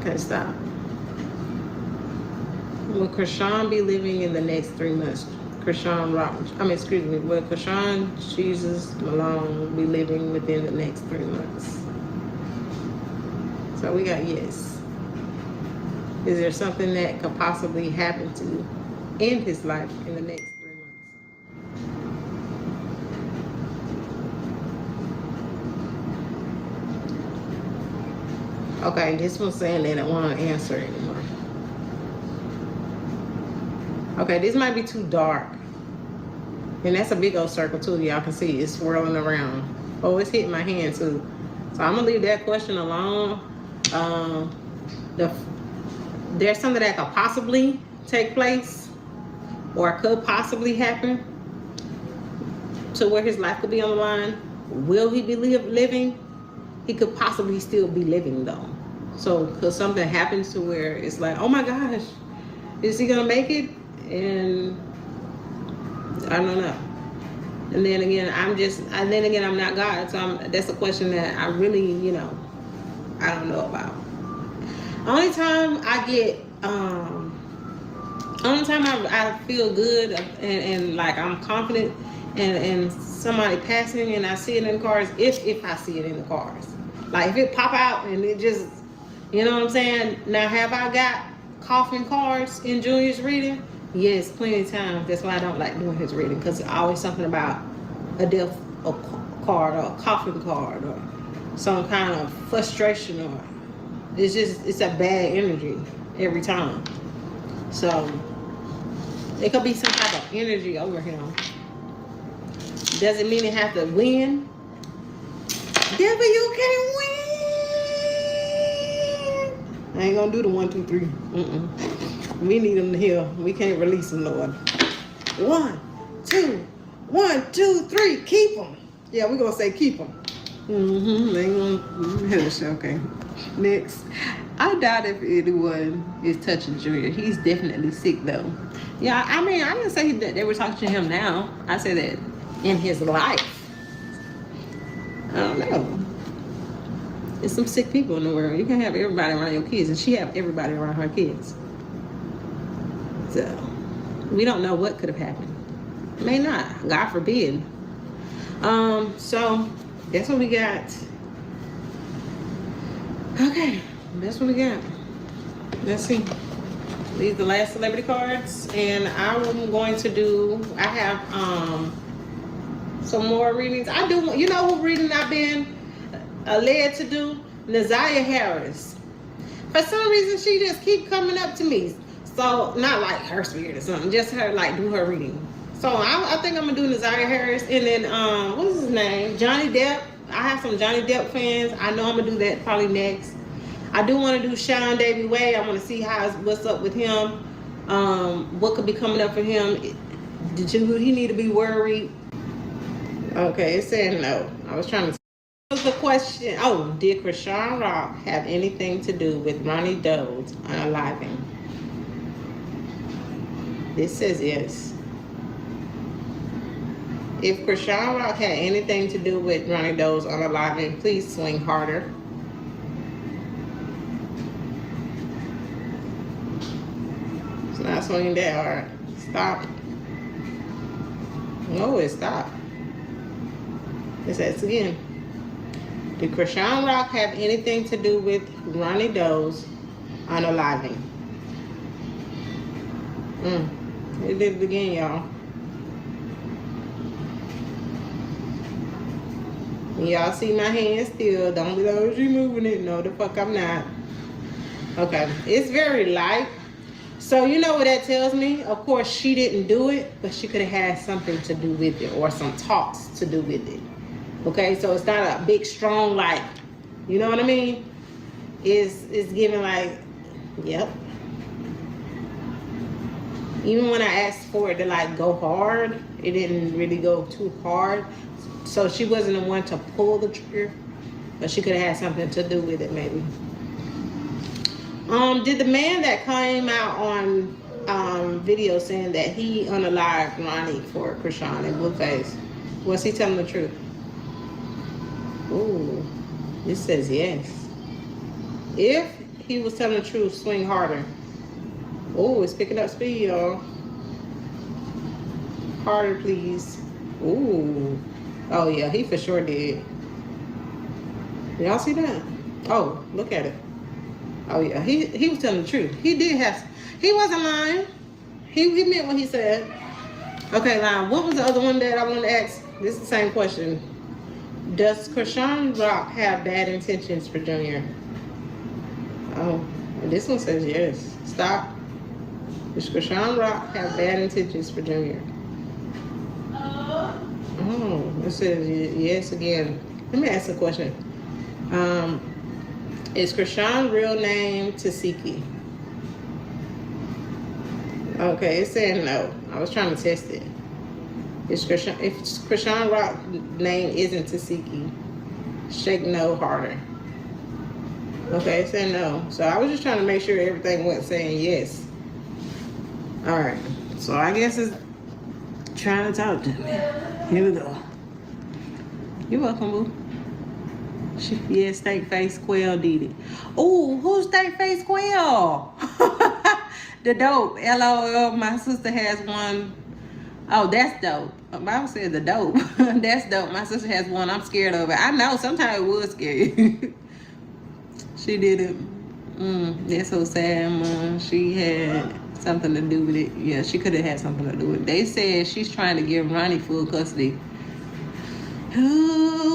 Okay, stop. Will Chrisean be living in the next 3 months? ChriseanRock. Will Chrisean Jesus Malone be living within the next 3 months? So we got yes. Is there something that could possibly happen to end his life in the next 3 months? Okay, this one's saying they don't want to answer anymore. Okay, this might be too dark. And that's a big old circle too. Y'all can see it's swirling around. Oh, it's hitting my hand too. So I'm gonna leave that question alone. There's something that could possibly take place or could possibly happen to where his life could be on the line. Will he be living? He could possibly still be living though. So because something happens to where it's like, oh my gosh, is he gonna make it? And I don't know. And then again, I'm not God. So that's a question that I really, I don't know about. Only time I feel good and like I'm confident and somebody passing and I see it in the cars, if I see it in the cars. Like if it pop out and it just, you know what I'm saying? Now have I got coughing cards in Junior's reading? Yes, plenty of times. That's why I don't like doing his reading, because it's always something about a death card or a coughing card or some kind of frustration, or it's a bad energy every time. So it could be some type of energy over him. Doesn't mean he have to win. Devil, you can't win. I ain't gonna do the 1, 2, 3. We need him to heal. We can't release him, Lord. 1, 2, 1, 2, 3. Keep him. Yeah, we're gonna say keep him. Okay. Next. I doubt if anyone is touching Junior. He's definitely sick though. Yeah, I mean, I didn't say that they were talking to him now. I said that in his life. I don't know. There's some sick people in the world. You can't have everybody around your kids, and she have everybody around her kids. So we don't know what could have happened. May not. God forbid. So that's what we got. Okay, that's what we got. Let's see. These are the last celebrity cards, and I'm going to do. I have some more readings. I do. You know who reading I've been led to do? Naziah Harris. For some reason, she just keep coming up to me. So not like her spirit or something, just her like do her reading. So I think I'm gonna do Naziah Harris, and then what's his name? Johnny Depp. I have some Johnny Depp fans. I know I'm gonna do that probably next. I do want to do Sean Davy Way. I want to see what's up with him. What could be coming up for him? Did he need to be worried? Okay, it said no. I was trying to. What was the question? Oh, did ChriseanRock have anything to do with Ronnie Doe's unaliving? This says yes. If ChriseanRock had anything to do with Ronnie Doe's unaliving, please swing harder. It's not swinging that hard. Stop. No, it stopped. It says again. Did ChriseanRock have anything to do with Ronnie Doe's unaliving? It did it again, y'all. Y'all see my hand still. Don't be like, oh, she moving it. No, the fuck I'm not. Okay. It's very light. So you know what that tells me? Of course, she didn't do it, but she could have had something to do with it or some talks to do with it. Okay, so it's not a big, strong, like, you know what I mean? It's giving like, yep. Even when I asked for it to like go hard, it didn't really go too hard. So she wasn't the one to pull the trigger, but she could have had something to do with it maybe. Did the man that came out on video saying that he unalived Ronnie for Chrisean and Blueface, was he telling the truth? Ooh, this says yes. If he was telling the truth, swing harder. Oh, it's picking up speed, y'all. Harder, please. Ooh. Oh, yeah, he for sure did. Y'all see that? Oh, look at it. Oh, yeah, he was telling the truth. He did have, he wasn't lying. He meant what he said. Okay, now, what was the other one that I wanted to ask? This is the same question. Does ChriseanRock have bad intentions for Junior? Oh, this one says yes. Stop. Does ChriseanRock have bad intentions for Junior? Oh, it says yes again. Let me ask a question. Is Chrisean real name Tasiki? Okay, it's saying no. I was trying to test it. If ChriseanRock name isn't Tasiki, shake no harder. Okay, it's saying no. So I was just trying to make sure everything went saying yes. All right. So I guess it's trying to talk to me. Here we go. You're welcome, boo. Yeah, steak face quail did it. Ooh, who's steak face quail? The dope. LOL. My sister has one. Oh, that's dope. Bible said the dope. That's dope. My sister has one. I'm scared of it. I know. Sometimes it would scare you. She did it. That's so sad, Mom. She had something to do with it. Yeah, she could have had something to do with it. They said she's trying to give Ronnie full custody. Ooh,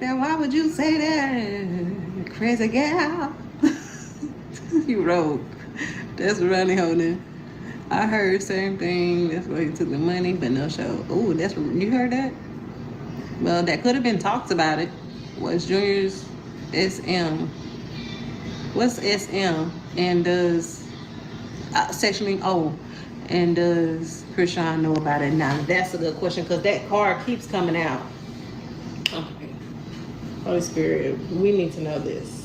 now why would you say that? Crazy gal. You rogue. That's Ronnie holding. I heard same thing. That's why he took the money, but no show. Ooh, that's, you heard that? Well, that could have been talked about it. What's Junior's SM? What's SM? And does sexually? Oh, and does Chrisean know about it? Now that's a good question because that card keeps coming out. Okay, Holy Spirit, we need to know this.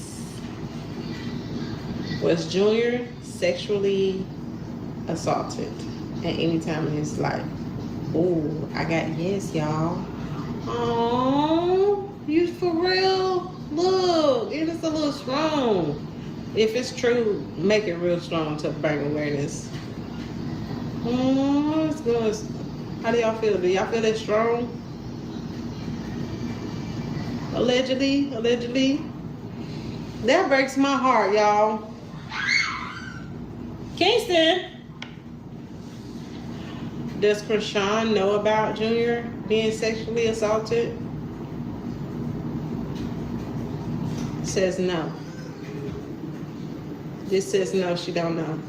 Was Junior sexually assaulted at any time in his life? Oh, I got yes, y'all. Oh, you for real? Look, it is a little strong. If it's true, make it real strong to bring awareness. Oh, it's good. How do y'all feel? Do y'all feel that strong? Allegedly. That breaks my heart, y'all. Kingston. Does Chrisean know about Junior being sexually assaulted? Says no. This says no, she don't know.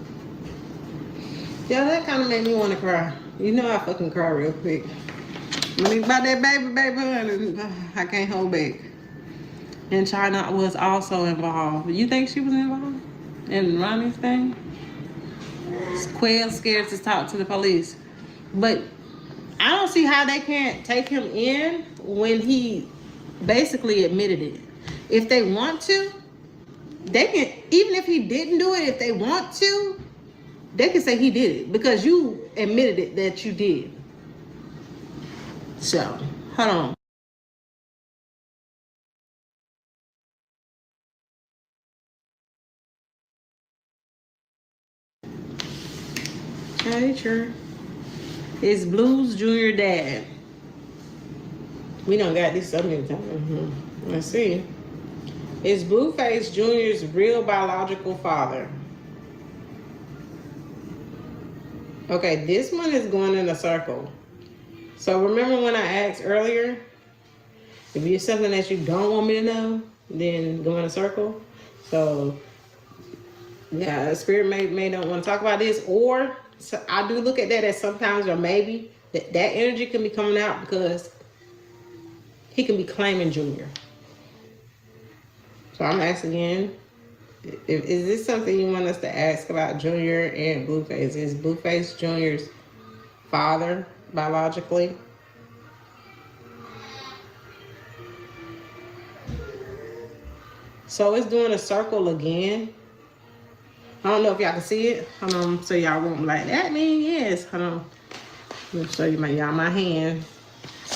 Yeah, that kind of made me want to cry. You know I fucking cry real quick. When it's about that baby, I can't hold back. And China was also involved. You think she was involved in Ronnie's thing? Quail scared to talk to the police. But I don't see how they can't take him in when he basically admitted it. If they want to, they can, even if he didn't do it, if they want to, they can say he did it because you admitted it that you did. So, hold on. Hey, sure. It's Blue's Junior dad. We done got this so many times. Let's see. It's Blueface Junior's real biological father. Okay, this one is going in a circle. So remember when I asked earlier, if it's something that you don't want me to know, then go in a circle. So yeah, spirit may don't want to talk about this, or so I do look at that as sometimes or maybe that energy can be coming out because he can be claiming Junior. So I'm asking again, is this something you want us to ask about Junior and Blueface? Is Blueface Junior's father biologically? So it's doing a circle again. I don't know if y'all can see it. Hold on, so y'all won't be like, that mean yes. Hold on. Let me show you my hand.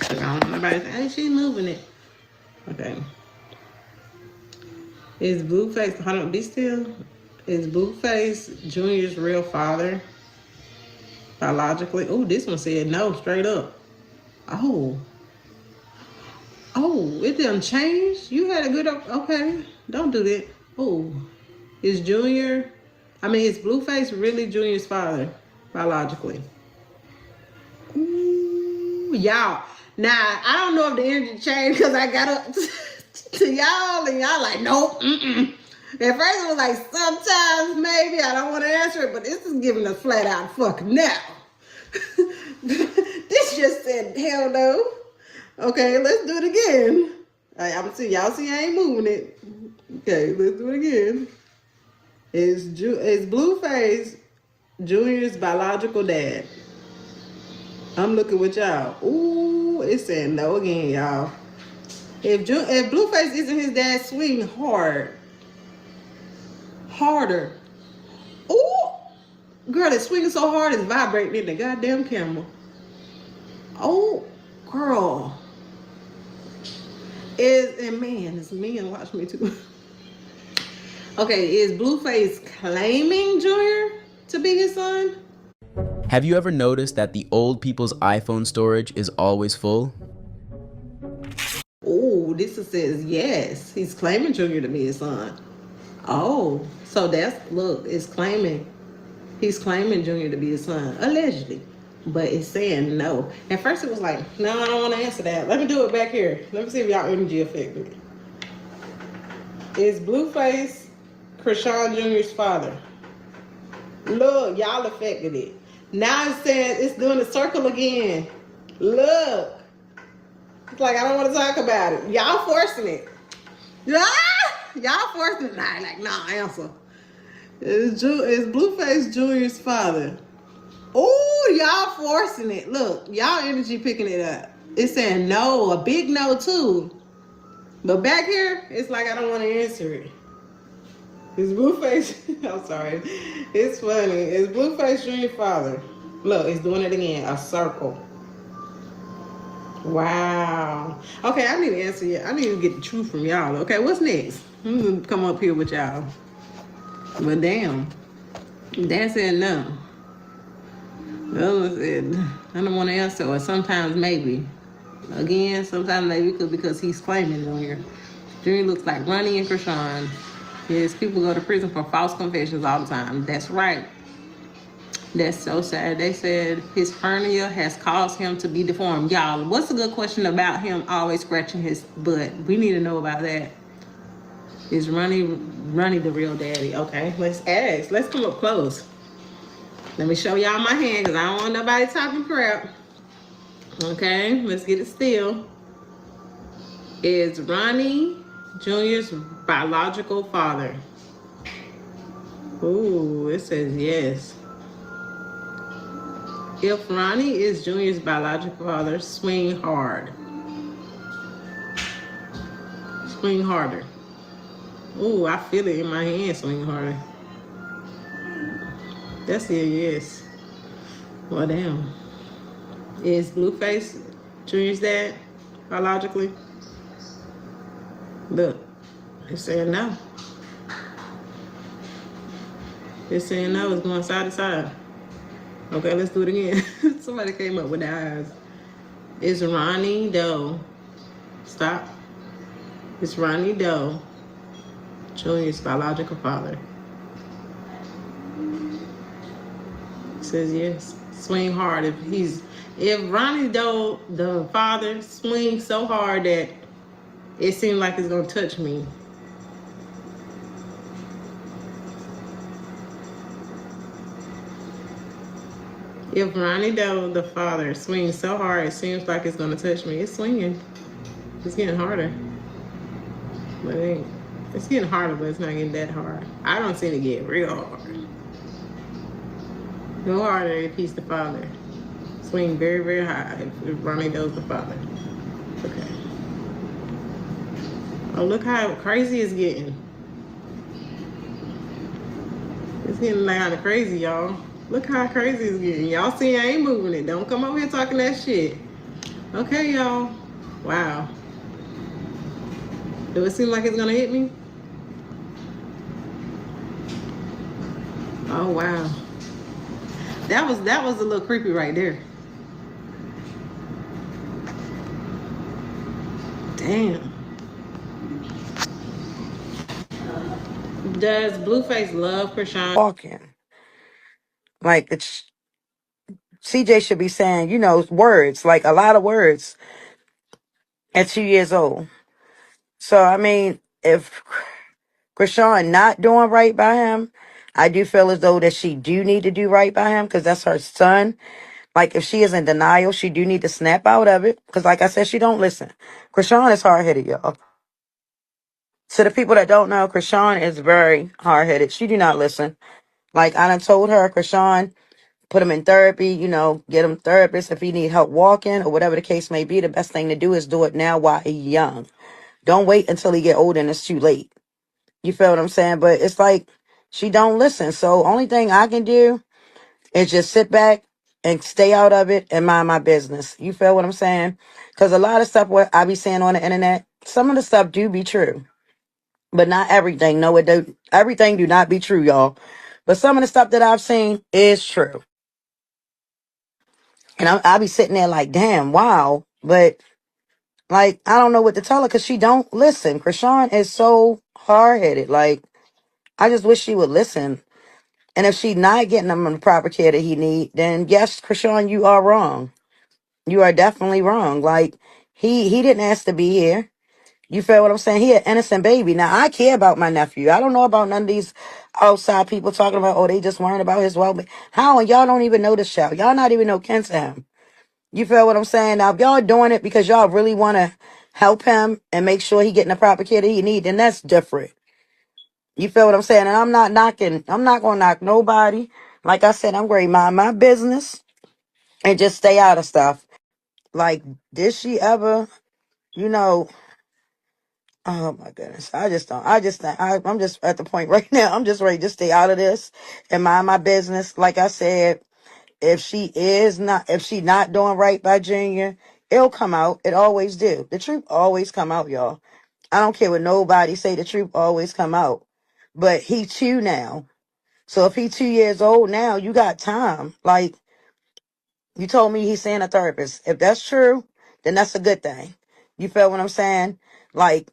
I don't want nobody to say, hey, she's moving it. Okay. Is Blueface, hold on, be still. Is Blueface Junior's real father biologically? Oh, this one said no, straight up. Oh, it done changed? You had a good, okay, don't do that. Oh, is Blueface really Junior's father biologically? Ooh, y'all. Now, I don't know if the energy changed because I got up to y'all and y'all like, nope, At first it was like, sometimes maybe, I don't want to answer it, but this is giving a flat out fuck no. This just said, hell no. Okay, let's do it again. Y'all see I ain't moving it. Okay, let's do it again. Is Blueface Junior's biological dad? I'm looking with y'all. Ooh, it's saying no again, y'all. If Blueface isn't his dad, swing harder. Ooh, girl, it's swinging so hard it's vibrating in the goddamn camera. Oh, girl. It's men watch me too. Okay, is Blueface claiming Junior to be his son? Have you ever noticed that the old people's iPhone storage is always full? Oh, this says yes. He's claiming Junior to be his son. Oh, so he's claiming Junior to be his son, allegedly. But it's saying no. At first it was like, no, I don't want to answer that. Let me do it back here. Let me see if y'all energy affected. Is Blueface Chrisean Jr.'s father? Look, y'all affected it. Now it's saying it's doing the circle again. Look. It's like I don't want to talk about it. Y'all forcing it. Y'all forcing it. Nah, answer. Is Blueface Jr.'s father? Oh, y'all forcing it. Look, y'all energy picking it up. It's saying no, a big no too. But back here, it's like I don't want to answer it. Is Blueface, I'm sorry. It's funny. Is Blueface Jr.'s father? Look, it's doing it again. A circle. Wow. Okay, I need to answer you. I need to get the truth from y'all. Okay, what's next? I'm going to come up here with y'all. But damn. Dan said no. The other one said, I don't want to answer, or sometimes maybe. Again, sometimes maybe because he's claiming Junior. Junior looks like Ronnie and Chrisean. Yes, people go to prison for false confessions all the time. That's right. That's so sad. They said his hernia has caused him to be deformed. Y'all, what's a good question about him always scratching his butt? We need to know about that. Is Ronnie the real daddy? Okay, let's ask. Let's come up close. Let me show y'all my hand because I don't want nobody talking crap. Okay, let's get it still. Is Ronnie Junior's biological father? Ooh, it says yes. If Ronnie is Junior's biological father, swing hard. Swing harder. Ooh, I feel it in my hand, swing harder. That's a yes. Well, damn. Is Blueface Junior's dad biologically? Look, it's saying no. It's saying no, it's going side to side. Okay, let's do it again. Somebody came up with the eyes. Is Ronnie Doe, stop. It's Ronnie Doe, Junior's biological father. says yes. Swing hard. If Ronnie Doe, the father, swings so hard that it seems like it's gonna touch me. If Ronnie Doe, the father, swings so hard it seems like it's gonna touch me, it's swinging. It's getting harder. But it ain't. It's getting harder, but it's not getting that hard. I don't see it get real hard. Go harder if he's the father. Swing very, very high if Ronnie Doe's the father. Okay. Oh, look how crazy it's getting. It's getting kind of crazy, y'all. Look how crazy it's getting. Y'all see I ain't moving it. Don't come over here talking that shit. Okay, y'all. Wow. Do it seem like it's gonna hit me? Oh wow. That was a little creepy right there. Damn. Does Blueface love Krishan? Walking. Like it's CJ should be saying, words, like a lot of words at 2 years old. So I mean, if Krishan not doing right by him, I do feel as though that she do need to do right by him because that's her son. Like if she is in denial, she do need to snap out of it because, like I said, she don't listen. Krishan is hard headed, y'all. To the people that don't know, Krishan is very hard headed. She do not listen. Like I done told her, Krishan, put him in therapy, get him therapists if he need help walking or whatever the case may be. The best thing to do is do it now while he's young. Don't wait until he get older and it's too late. You feel what I'm saying? But it's like she don't listen. So only thing I can do is just sit back and stay out of it and mind my business. You feel what I'm saying? Because a lot of stuff what I be saying on the internet, some of the stuff do be true, but not everything. No, it do. Everything do not be true, y'all. But some of the stuff that I've seen is true. And I be sitting there like, damn, wow. But like, I don't know what to tell her because she don't listen. Krishan is so hard headed. Like, I just wish she would listen. And if she not getting him the proper care that he need, then yes, Krishan, you are wrong. You are definitely wrong. Like, he didn't ask to be here. You feel what I'm saying? He an innocent baby. Now, I care about my nephew. I don't know about none of these outside people talking about, oh, they just worrying about his well-being. How? And y'all don't even know this child. Y'all not even know kin to him. You feel what I'm saying? Now, if y'all doing it because y'all really want to help him and make sure he getting the proper care that he need, then that's different. You feel what I'm saying? And I'm not going to knock nobody. Like I said, I'm going to mind my business and just stay out of stuff. Like, did she ever, oh my goodness. I'm just at the point right now. I'm just ready to stay out of this and mind my business. Like I said, if she not doing right by Junior, it'll come out. It always do. The truth always come out, y'all. I don't care what nobody say. The truth always come out. But he 2 now. So if he 2 years old now, you got time. Like you told me he's seeing a therapist. If that's true, then that's a good thing. You feel what I'm saying? Like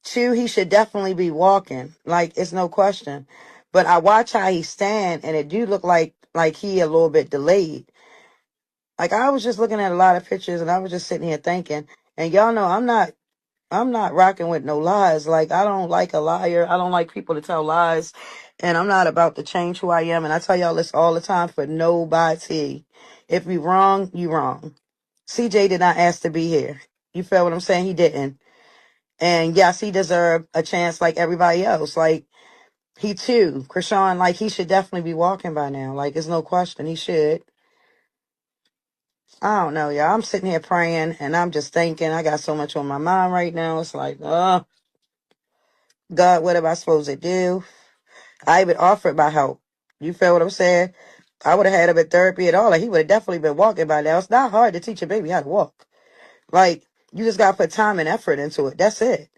2, he should definitely be walking. Like it's no question. But I watch how he stand and it do look like he a little bit delayed. Like I was just looking at a lot of pictures and I was just sitting here thinking, and y'all know I'm not rocking with no lies. Like I don't like a liar. I don't like people to tell lies. And I'm not about to change who I am. And I tell y'all this all the time for nobody. If you wrong, you wrong. CJ did not ask to be here. You feel what I'm saying? He didn't. And yes, he deserved a chance like everybody else. Like he too, Krishan, like he should definitely be walking by now. Like there's no question he should. I don't know, y'all. I'm sitting here praying and I'm just thinking. I got so much on my mind right now. It's like, oh, God, what am I supposed to do? I even offered my help. You feel what I'm saying? I would have had him in therapy and all. Like, he would have definitely been walking by now. It's not hard to teach a baby how to walk. Like, you just got to put time and effort into it. That's it.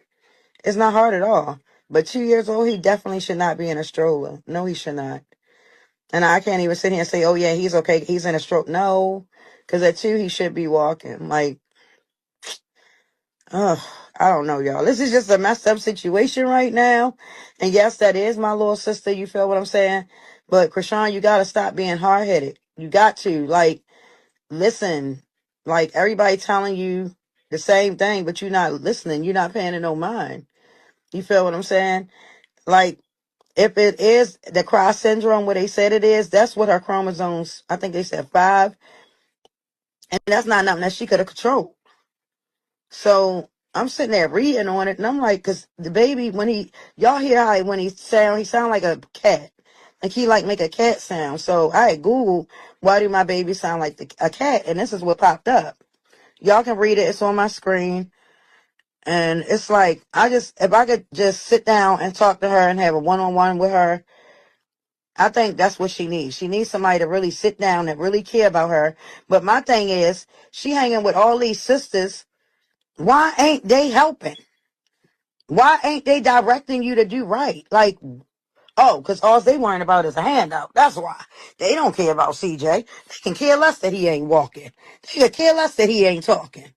It's not hard at all. But 2 years old, he definitely should not be in a stroller. No, he should not. And I can't even sit here and say, oh, yeah, he's okay. He's in a stroller. No, because at 2, he should be walking. Like, ugh, I don't know, y'all. This is just a messed up situation right now. And yes, that is my little sister. You feel what I'm saying? But Krishan, you got to stop being hard-headed. You got to like listen. Like everybody telling you the same thing, but you're not listening. You're not paying it no mind. You feel what I'm saying? Like if it is the cross syndrome, what they said it is, that's what her chromosomes. I think they said 5, and that's not nothing that she could have controlled. So I'm sitting there reading on it, and I'm like, because the baby, y'all hear how when he sound like a cat. Like he like make a cat sound. So I had Googled, why do my baby sound like a cat? And this is what popped up. Y'all can read it. It's on my screen. And it's like, if I could just sit down and talk to her and have a one-on-one with her, I think that's what she needs. She needs somebody to really sit down and really care about her. But my thing is, she hanging with all these sisters. Why ain't they helping? Why ain't they directing you to do right? Like, oh, because all they worrying about is a handout. That's why. They don't care about CJ. They can care less that he ain't walking. They can care less that he ain't talking.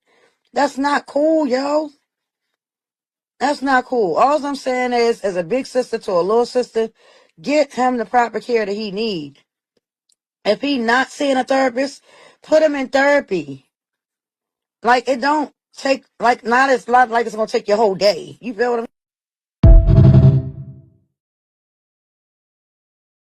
That's not cool, yo. That's not cool. All I'm saying is, as a big sister to a little sister, get him the proper care that he need. If he not seeing a therapist, put him in therapy. Like, it don't take, like, not as lot like it's gonna take your whole day. You feel what I'm